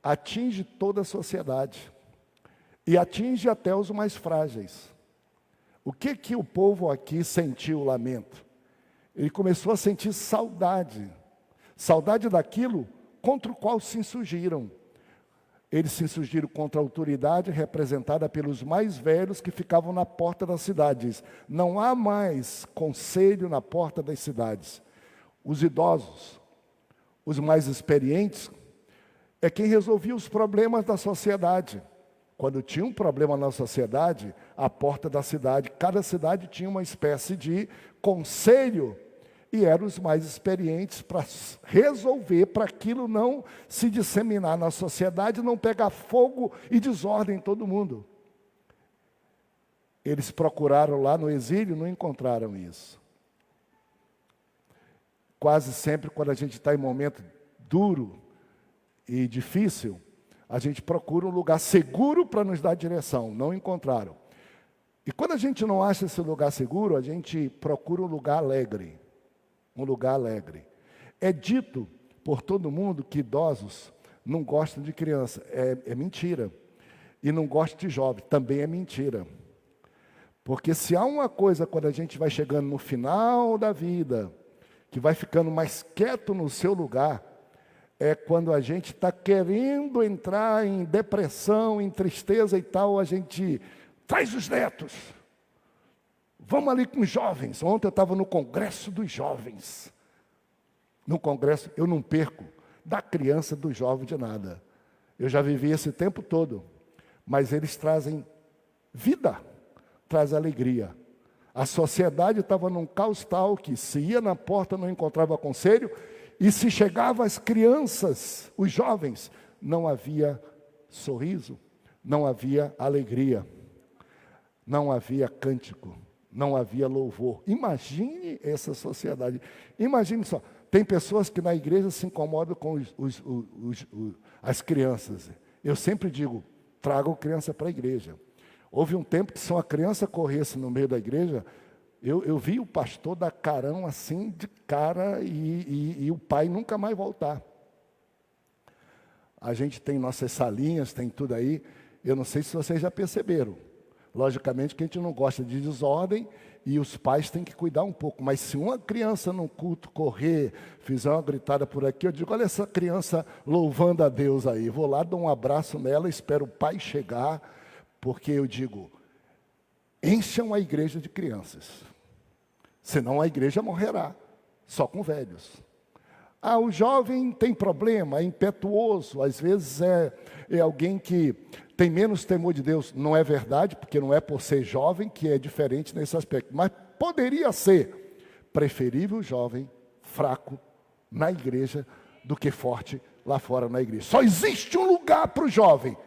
atinge toda a sociedade. E atinge até os mais frágeis. O que o povo aqui sentiu, o lamento? Ele começou a sentir saudade. Saudade daquilo contra o qual se insurgiram. Eles se insurgiram contra a autoridade representada pelos mais velhos que ficavam na porta das cidades. Não há mais conselho na porta das cidades. Os idosos, os mais experientes, é quem resolvia os problemas da sociedade. Quando tinha um problema na sociedade, a porta da cidade, cada cidade tinha uma espécie de conselho, e eram os mais experientes para resolver, para aquilo não se disseminar na sociedade, não pegar fogo e desordem em todo mundo. Eles procuraram lá no exílio, não encontraram isso. Quase sempre, quando a gente está em momento duro e difícil, a gente procura um lugar seguro para nos dar direção. Não encontraram. E quando a gente não acha esse lugar seguro, a gente procura um lugar alegre. Um lugar alegre. É dito por todo mundo que idosos não gostam de criança. É mentira. E não gostam de jovem. Também é mentira. Porque se há uma coisa, quando a gente vai chegando no final da vida, que vai ficando mais quieto no seu lugar, é quando a gente está querendo entrar em depressão, em tristeza e tal, a gente traz os netos. Vamos ali com os jovens. Ontem eu estava no congresso dos jovens. No congresso, eu não perco da criança, do jovem, de nada. Eu já vivi esse tempo todo. Mas eles trazem vida, trazem alegria. A sociedade estava num caos tal que se ia na porta não encontrava conselho, e se chegava as crianças, os jovens, não havia sorriso, não havia alegria, não havia cântico, não havia louvor. Imagine essa sociedade. Imagine só, tem pessoas que na igreja se incomodam com as crianças. Eu sempre digo, tragam criança para a igreja. Houve um tempo que se uma criança corresse no meio da igreja, eu vi o pastor dar carão assim de cara e o pai nunca mais voltar. A gente tem nossas salinhas, tem tudo aí. Eu não sei se vocês já perceberam. Logicamente que a gente não gosta de desordem e os pais têm que cuidar um pouco. Mas se uma criança num culto correr, fizer uma gritada por aqui, eu digo, olha essa criança louvando a Deus aí. Vou lá, dou um abraço nela, espero o pai chegar, porque eu digo, encham a igreja de crianças. Senão a igreja morrerá, só com velhos. Ah, o jovem tem problema, é impetuoso, às vezes é alguém que tem menos temor de Deus. Não é verdade, porque não é por ser jovem que é diferente nesse aspecto. Mas poderia ser preferível jovem, fraco, na igreja, do que forte lá fora na igreja. Só existe um lugar para o jovem,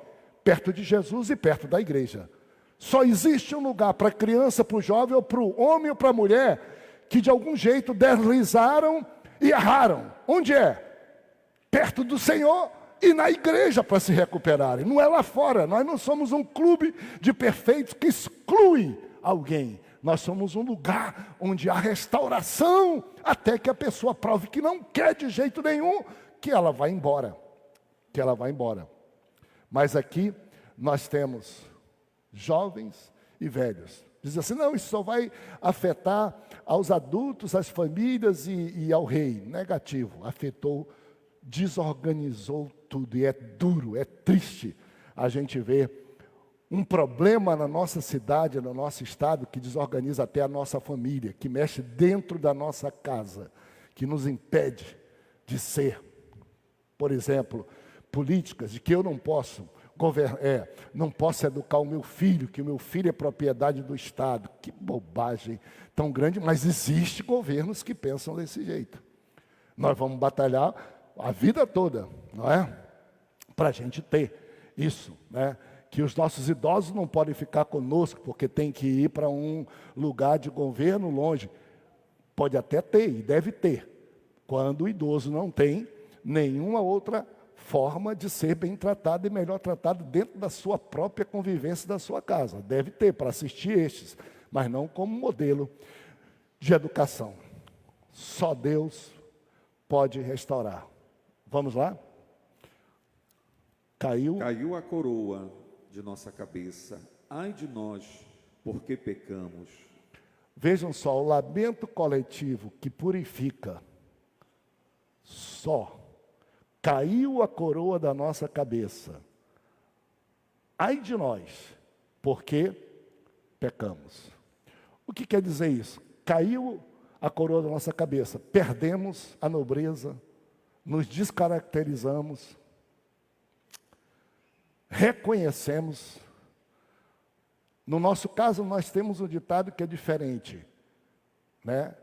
perto de Jesus e perto da igreja. Só existe um lugar para a criança, para o jovem, ou para o homem ou para a mulher, que de algum jeito deslizaram e erraram. Onde é? Perto do Senhor e na igreja para se recuperarem. Não é lá fora. Nós não somos um clube de perfeitos que exclui alguém. Nós somos um lugar onde há restauração até que a pessoa prove que não quer de jeito nenhum, que ela vai embora. Que ela vai embora. Mas aqui nós temos jovens e velhos. Diz assim, não, isso só vai afetar aos adultos, às famílias e ao rei. Negativo, afetou, desorganizou tudo. E é duro, é triste a gente ver um problema na nossa cidade, no nosso estado, que desorganiza até a nossa família, que mexe dentro da nossa casa, que nos impede de ser, por exemplo, políticas de que eu não posso não posso educar o meu filho, que o meu filho é propriedade do Estado. Que bobagem tão grande, mas existe governos que pensam desse jeito. Nós vamos batalhar a vida toda, não é? Para a gente ter isso, né? Que os nossos idosos não podem ficar conosco, porque tem que ir para um lugar de governo longe. Pode até ter, e deve ter, quando o idoso não tem nenhuma outra forma de ser bem tratado e melhor tratado dentro da sua própria convivência da sua casa. Deve ter para assistir estes, mas não como modelo de educação. Só Deus pode restaurar. Vamos lá? Caiu a coroa de nossa cabeça. Ai de nós, porque pecamos. Vejam só, o lamento coletivo que purifica só caiu a coroa da nossa cabeça. Ai de nós, porque pecamos. O que quer dizer isso? Caiu a coroa da nossa cabeça, perdemos a nobreza, nos descaracterizamos, reconhecemos. No nosso caso, nós temos um ditado que é diferente, né?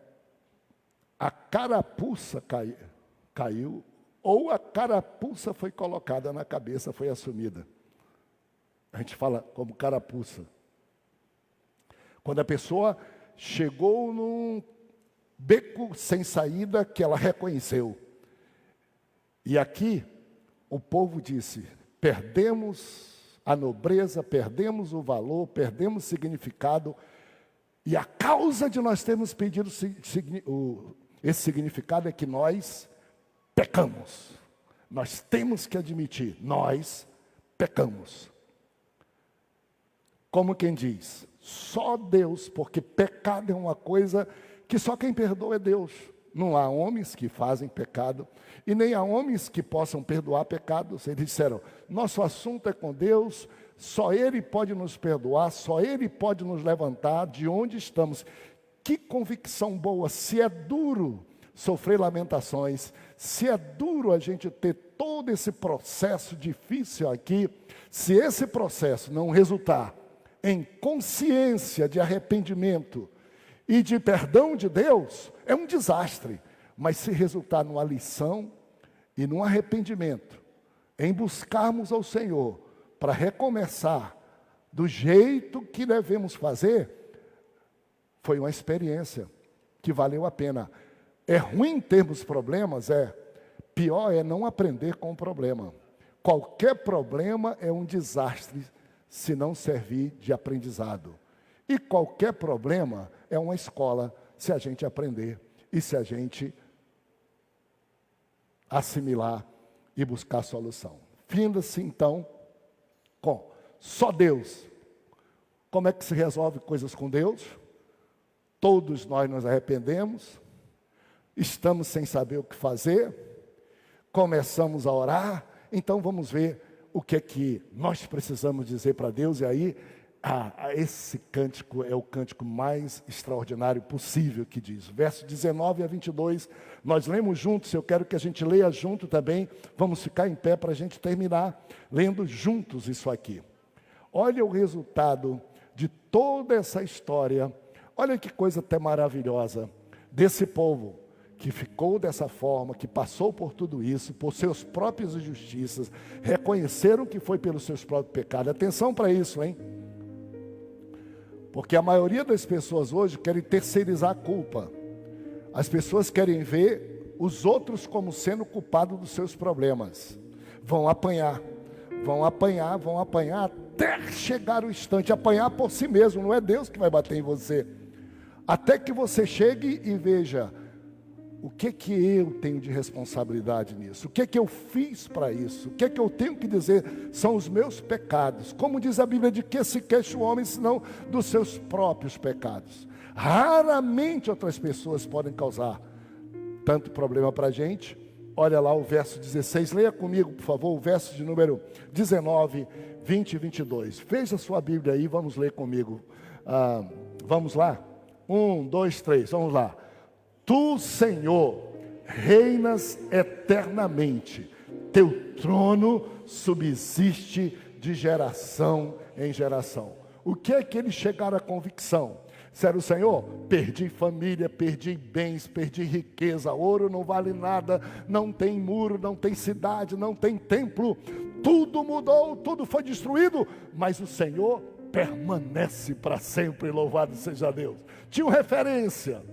A carapuça caiu, ou a carapuça foi colocada na cabeça, foi assumida. A gente fala como carapuça. Quando a pessoa chegou num beco sem saída que ela reconheceu. E aqui o povo disse: perdemos a nobreza, perdemos o valor, perdemos o significado. E a causa de nós termos pedido esse significado é que nós pecamos. Nós temos que admitir, nós pecamos. Como quem diz, só Deus, porque pecado é uma coisa que só quem perdoa é Deus. Não há homens que fazem pecado, e nem há homens que possam perdoar pecados. Eles disseram, nosso assunto é com Deus, só Ele pode nos perdoar, só Ele pode nos levantar de onde estamos. Que convicção boa, se é duro sofrer lamentações, se é duro a gente ter todo esse processo difícil aqui, se esse processo não resultar em consciência de arrependimento e de perdão de Deus, é um desastre. Mas se resultar numa lição e num arrependimento, em buscarmos ao Senhor para recomeçar do jeito que devemos fazer, foi uma experiência que valeu a pena. É ruim termos problemas? É. Pior é não aprender com o problema. Qualquer problema é um desastre se não servir de aprendizado. E qualquer problema é uma escola se a gente aprender e se a gente assimilar e buscar solução. Finda-se então com só Deus. Como é que se resolve coisas com Deus? Todos nós nos arrependemos, estamos sem saber o que fazer, começamos a orar, então vamos ver o que é que nós precisamos dizer para Deus. E aí, esse cântico é o cântico mais extraordinário possível que diz. Versos 19 a 22, nós lemos juntos, eu quero que a gente leia junto também. Vamos ficar em pé para a gente terminar lendo juntos isso aqui. Olha o resultado de toda essa história. Olha que coisa até maravilhosa desse povo que ficou dessa forma, que passou por tudo isso, por seus próprios injustiças, reconheceram que foi pelos seus próprios pecados. Atenção para isso, hein? Porque a maioria das pessoas hoje querem terceirizar a culpa. As pessoas querem ver os outros como sendo culpados dos seus problemas. Vão apanhar, vão apanhar, vão apanhar, até chegar o instante, apanhar por si mesmo, não é Deus que vai bater em você. Até que você chegue e veja, o que que eu tenho de responsabilidade nisso? O que que eu fiz para isso? O que que eu tenho que dizer são os meus pecados? Como diz a Bíblia, de que se queixa o homem, senão dos seus próprios pecados? Raramente outras pessoas podem causar tanto problema para a gente. Olha lá o verso 16, leia comigo, por favor, o verso de número 19, 20 e 22. Veja a sua Bíblia aí, vamos ler comigo. Vamos lá? 1, 2, 3, vamos lá. Tu, Senhor, reinas eternamente, teu trono subsiste de geração em geração. O que é que eles chegaram à convicção? Disseram, Senhor, perdi família, perdi bens, perdi riqueza, ouro não vale nada, não tem muro, não tem cidade, não tem templo, tudo mudou, tudo foi destruído, mas o Senhor permanece para sempre, louvado seja Deus. Tinham referência.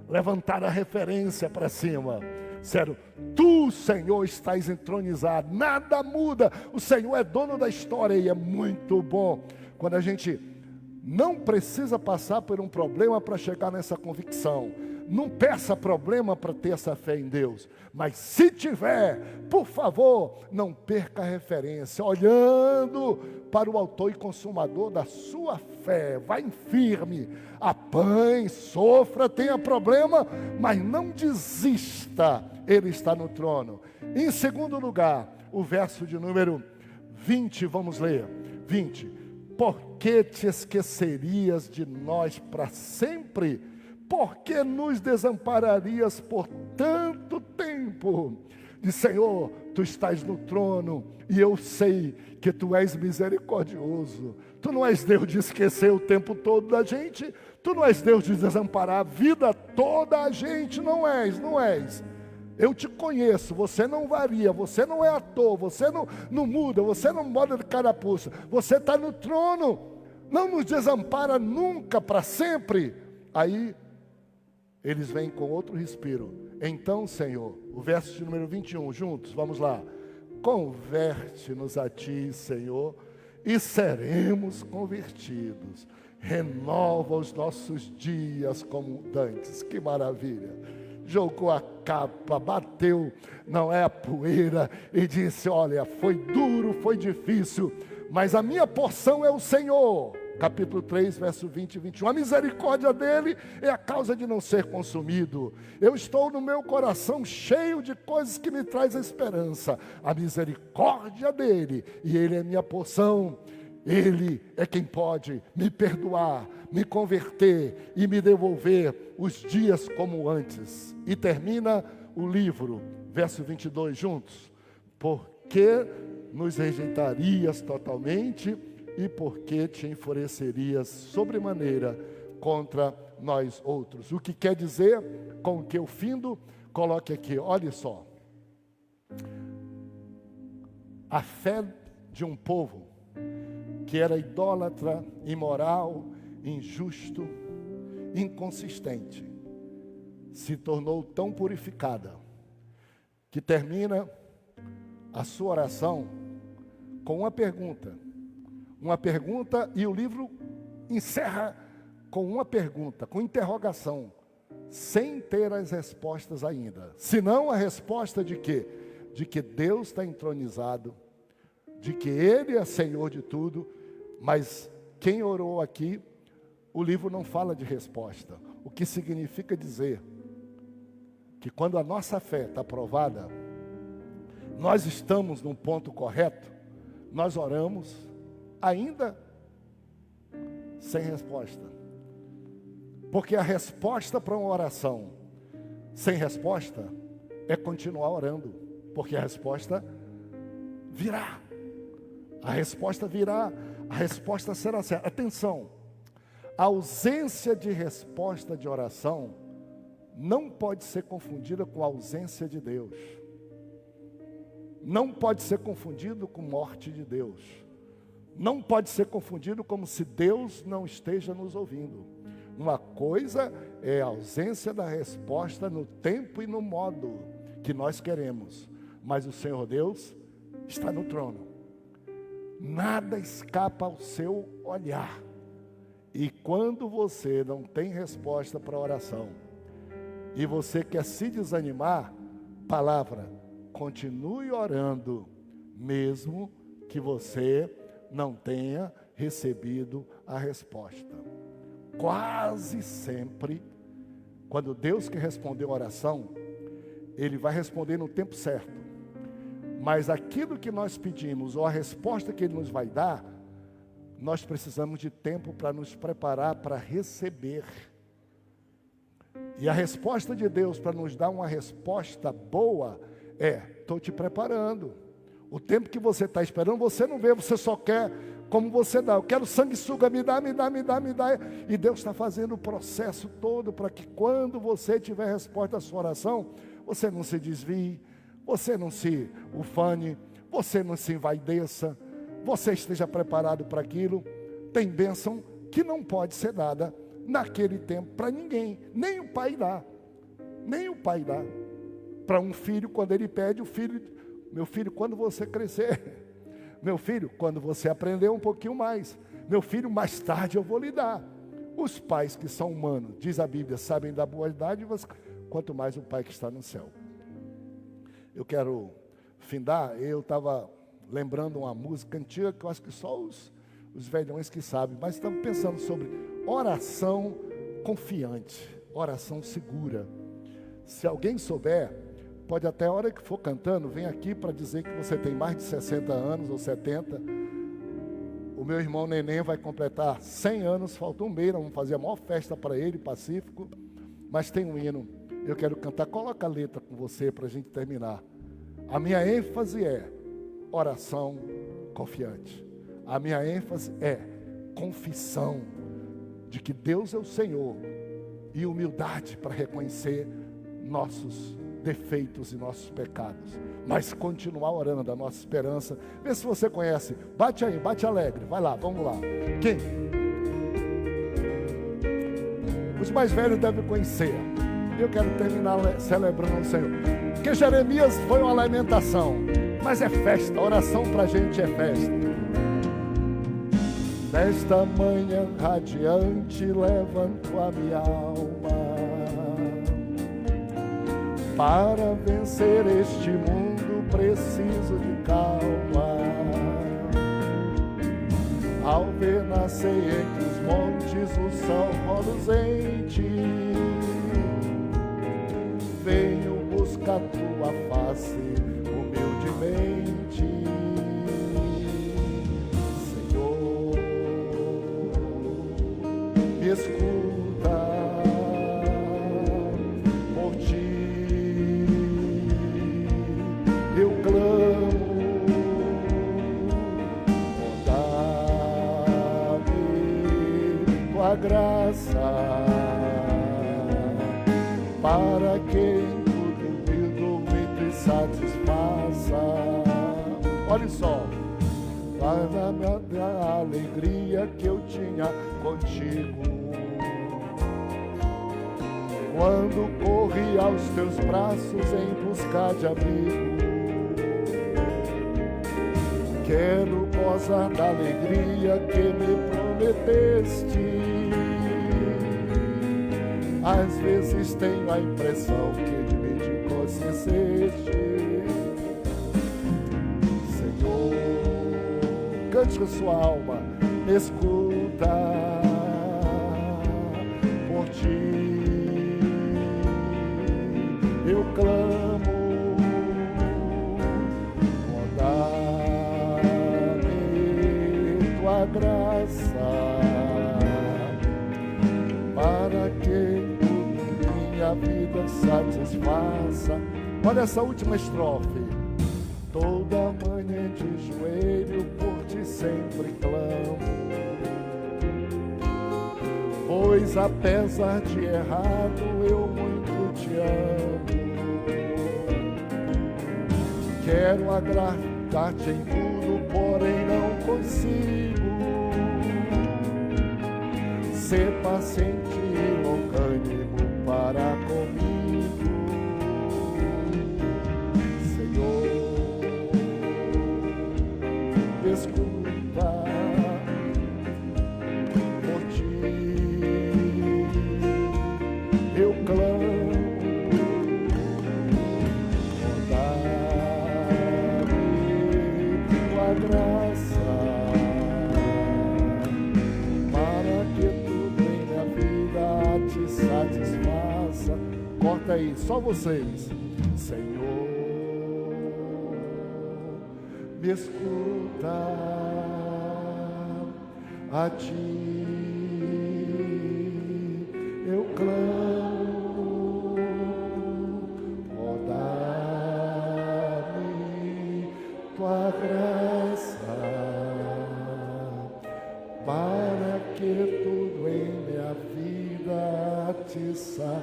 Levantaram a referência para cima. Disseram, tu, Senhor, estás entronizado, nada muda, o Senhor é dono da história. E é muito bom quando a gente não precisa passar por um problema para chegar nessa convicção. Não peça problema para ter essa fé em Deus, mas se tiver, por favor, não perca a referência, olhando para o autor e consumador da sua fé. Vai firme, apanhe, sofra, tenha problema, mas não desista. Ele está no trono Em segundo lugar, o verso de número 20, vamos ler. 20. Por que te esquecerias de nós para sempre? Por que nos desampararias por tanto tempo? Diz: Senhor, tu estás no trono e eu sei que tu és misericordioso. Tu não és Deus de esquecer o tempo todo da gente. Tu não és Deus de desamparar a vida toda a gente. Não és. Eu te conheço, você não varia, você não é ator, você não muda, você não muda de carapuça. Você está no trono, não nos desampara nunca, para sempre. Aí, eles vêm com outro respiro. Então, Senhor, o verso de número 21, juntos, vamos lá. Converte-nos a Ti, Senhor, e seremos convertidos. Renova os nossos dias como dantes. Que maravilha. Jogou a capa, bateu, não é a poeira, e disse: olha, foi duro, foi difícil, mas a minha porção é o Senhor. Capítulo 3, verso 20 e 21. A misericórdia dele é a causa de não ser consumido. Eu estou no meu coração cheio de coisas que me trazem esperança. A misericórdia dele, e ele é minha porção. Ele é quem pode me perdoar, me converter e me devolver os dias como antes. E termina o livro, verso 22, juntos. Por que nos rejeitarias totalmente e por que te enfurecerias sobremaneira contra nós outros? O que quer dizer com que eu findo? Coloque aqui, olha só. A fé de um povo que era idólatra, imoral, injusto, inconsistente, se tornou tão purificada, que termina a sua oração com uma pergunta e o livro encerra com uma pergunta, com interrogação, sem ter as respostas ainda, senão a resposta de quê? De que Deus está entronizado, de que Ele é Senhor de tudo. Mas quem orou aqui, o livro não fala de resposta. O que significa dizer que quando a nossa fé está provada, nós estamos num ponto correto, nós oramos ainda sem resposta. Porque a resposta para uma oração sem resposta é continuar orando, porque a resposta virá. A resposta virá. A resposta será certa. Atenção, a ausência de resposta de oração não pode ser confundida com a ausência de Deus. Não pode ser confundido com morte de Deus. Não pode ser confundido como se Deus não esteja nos ouvindo. Uma coisa é a ausência da resposta no tempo e no modo que nós queremos. Mas o Senhor Deus está no trono. Nada escapa ao seu olhar. E quando você não tem resposta para a oração, e você quer se desanimar, palavra, continue orando, mesmo que você não tenha recebido a resposta. Quase sempre, quando Deus quer responder a oração, Ele vai responder no tempo certo. Mas aquilo que nós pedimos, ou a resposta que Ele nos vai dar, nós precisamos de tempo para nos preparar para receber. E a resposta de Deus para nos dar uma resposta boa estou te preparando. O tempo que você está esperando, você não vê, você só quer como você dá. Eu quero sanguessuga, me dá. E Deus está fazendo o processo todo para que quando você tiver resposta à sua oração, você não se desvie, você não se ufane, você não se envaideça, você esteja preparado para aquilo. Tem bênção que não pode ser dada naquele tempo para ninguém, nem o pai dá. Para um filho, quando ele pede, o filho, meu filho, quando você crescer, meu filho, quando você aprender um pouquinho mais, meu filho, mais tarde eu vou lhe dar. Os pais que são humanos, diz a Bíblia, sabem dar boas dádivas, quanto mais o Pai que está no céu. Eu quero findar, eu estava lembrando uma música antiga, que eu acho que só os velhões que sabem, mas estamos pensando sobre oração confiante, oração segura. Se alguém souber, pode até a hora que for cantando, vem aqui para dizer que você tem mais de 60 anos ou 70. O meu irmão Neném vai completar 100 anos, falta um mês, nós vamos fazer a maior festa para ele, pacífico. Mas tem um hino, eu quero cantar, coloca a letra com você para a gente terminar. A minha ênfase é oração confiante. A minha ênfase é confissão de que Deus é o Senhor e humildade para reconhecer nossos defeitos e nossos pecados, mas continuar orando da nossa esperança. Vê se você conhece, bate aí, bate alegre, vai lá, vamos lá. Quem? Os mais velhos devem conhecer. Eu quero terminar celebrando o Senhor, porque Jeremias foi uma lamentação, mas é festa, oração para a gente é festa. Nesta manhã radiante levanto a minha alma para vencer este mundo, preciso de calma. Ao ver nascer entre os montes o sol reluzente, venho buscar tua face humildemente. Senhor, me escuta, por ti eu clamo. Dá-me tua graça, para que em tudo me duvide e satisfaça. Olha só, faz a minha alegria que eu tinha contigo, quando corri aos teus braços em busca de abrigo. Quero gozar da alegria que me prometeste. Às vezes tenho a impressão que de mim te conheceste. Senhor, cante com sua alma, me escuta, por ti eu clamo. Dá-me tua graça, para que minha vida satisfaça. Olha essa última estrofe. Toda manhã de joelho por ti sempre clamo, pois apesar de errado eu muito te amo. Quero agradar-te em tudo, porém não consigo ser paciente e longânimo para comigo. Senhor, me escuta, por ti eu clamo. Dá-me tua graça, para que tudo em minha vida te satisfaça. Corta aí, só vocês. Senhor, me escuta, a ti eu clamo. Oh, dá-me tua graça, para que tudo em minha vida te satisfaça.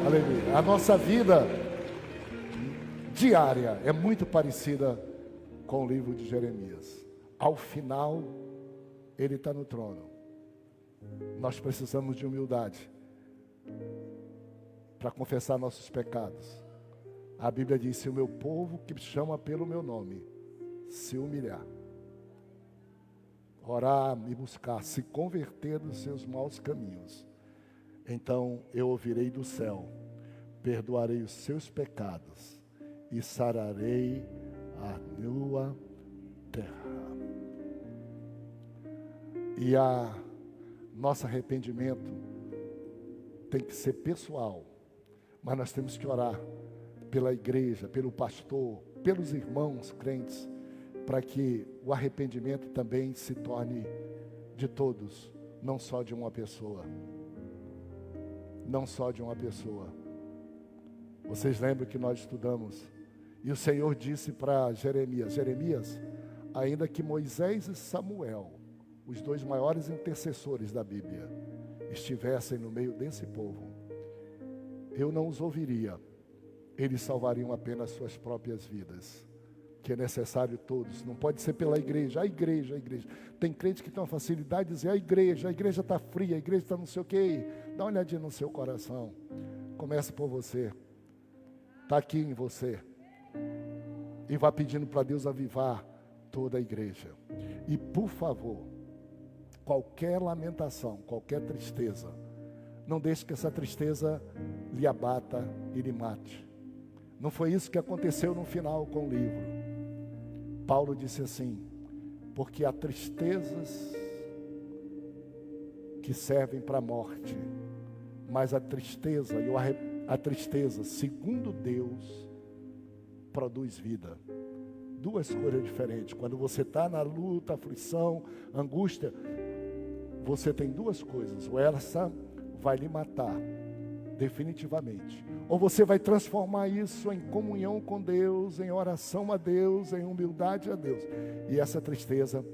Aleluia. A nossa vida diária é muito parecida com o livro de Jeremias. Ao final, ele está no trono. Nós precisamos de humildade para confessar nossos pecados. A Bíblia diz: se o meu povo que chama pelo meu nome se humilhar, orar, me buscar, se converter dos seus maus caminhos, então eu ouvirei do céu, perdoarei os seus pecados e sararei a tua terra. E a Nosso arrependimento tem que ser pessoal, mas nós temos que orar pela igreja, pelo pastor, pelos irmãos crentes, para que o arrependimento também se torne de todos, não só de uma pessoa. Não só de uma pessoa. Vocês lembram que nós estudamos, e o Senhor disse para Jeremias: Jeremias, ainda que Moisés e Samuel, os dois maiores intercessores da Bíblia, estivessem no meio desse povo, eu não os ouviria. Eles salvariam apenas suas próprias vidas, que é necessário todos, não pode ser pela igreja. A igreja. Tem crente que tem uma facilidade de dizer: a igreja está fria, a igreja está não sei o quê. Dá uma olhadinha no seu coração, começa por você, está aqui em você, e vá pedindo para Deus avivar toda a igreja. E por favor, qualquer lamentação, qualquer tristeza, não deixe que essa tristeza lhe abata e lhe mate. Não foi isso que aconteceu no final com o livro. Paulo disse assim: porque há tristezas que servem para a morte, mas a tristeza, segundo Deus, produz vida. Duas coisas diferentes. Quando você está na luta, aflição, angústia, você tem duas coisas: ou essa vai lhe matar definitivamente, ou você vai transformar isso em comunhão com Deus, em oração a Deus, em humildade a Deus, e essa tristeza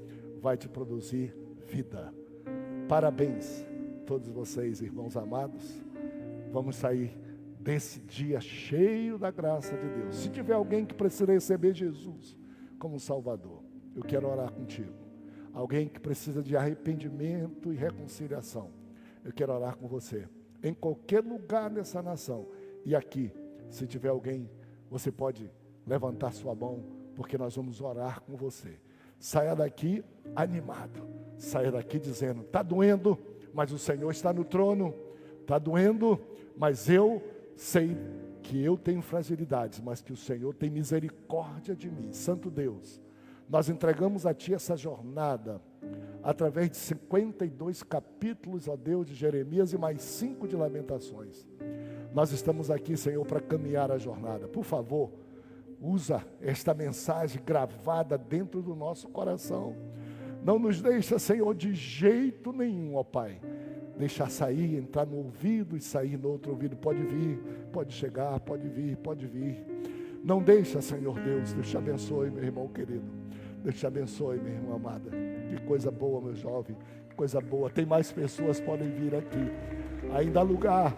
vai te produzir vida. Parabéns todos vocês, irmãos amados. Vamos sair desse dia cheio da graça de Deus. Se tiver alguém que precisa receber Jesus como Salvador, eu quero orar contigo. Alguém que precisa de arrependimento e reconciliação, eu quero orar com você. Em qualquer lugar dessa nação. E aqui, se tiver alguém, você pode levantar sua mão, porque nós vamos orar com você. Saia daqui animado. Saia daqui dizendo: está doendo, mas o Senhor está no trono. Está doendo, mas eu sei que eu tenho fragilidades, mas que o Senhor tem misericórdia de mim. Santo Deus, nós entregamos a Ti essa jornada, através de 52 capítulos, ó Deus, de Jeremias e mais 5 de Lamentações. Nós estamos aqui, Senhor, para caminhar a jornada. Por favor, usa esta mensagem gravada dentro do nosso coração. Não nos deixa, Senhor, de jeito nenhum, ó Pai. Deixar sair, entrar no ouvido e sair no outro ouvido. Pode vir, pode chegar, pode vir, pode vir. Não deixa, Senhor Deus. Deus te abençoe, meu irmão querido. Deus te abençoe, minha irmã amada. Que coisa boa, meu jovem. Que coisa boa. Tem mais pessoas que podem vir aqui. Ainda há lugar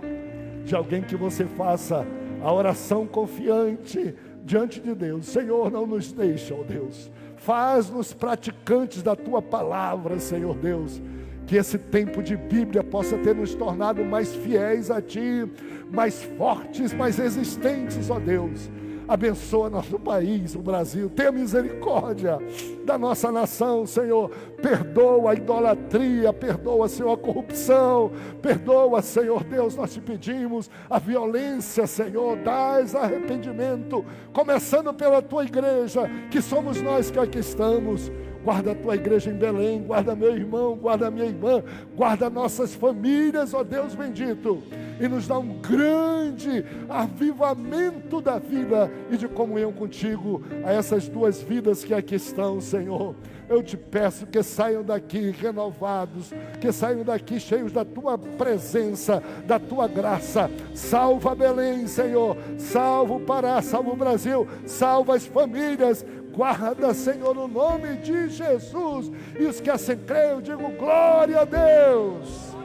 de alguém que você faça a oração confiante diante de Deus. Senhor, não nos deixa, ó Deus. Faz-nos praticantes da Tua palavra, Senhor Deus. Que esse tempo de Bíblia possa ter nos tornado mais fiéis a Ti, mais fortes, mais resistentes, ó Deus. Abençoa nosso país, o Brasil. Tenha misericórdia da nossa nação, Senhor. Perdoa a idolatria, perdoa, Senhor, a corrupção. Perdoa, Senhor Deus, nós te pedimos a violência, Senhor. Dás arrependimento, começando pela Tua igreja, que somos nós que aqui estamos. Guarda a Tua igreja em Belém, guarda meu irmão, guarda a minha irmã, guarda nossas famílias, ó Deus bendito, e nos dá um grande avivamento da vida e de comunhão contigo, a essas duas vidas que aqui estão, Senhor. Eu te peço que saiam daqui renovados, que saiam daqui cheios da Tua presença, da Tua graça. Salva Belém, Senhor, salva o Pará, salva o Brasil, salva as famílias. Guarda, Senhor, no nome de Jesus. E os que assim creem, eu digo glória a Deus.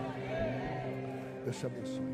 Deus te abençoe.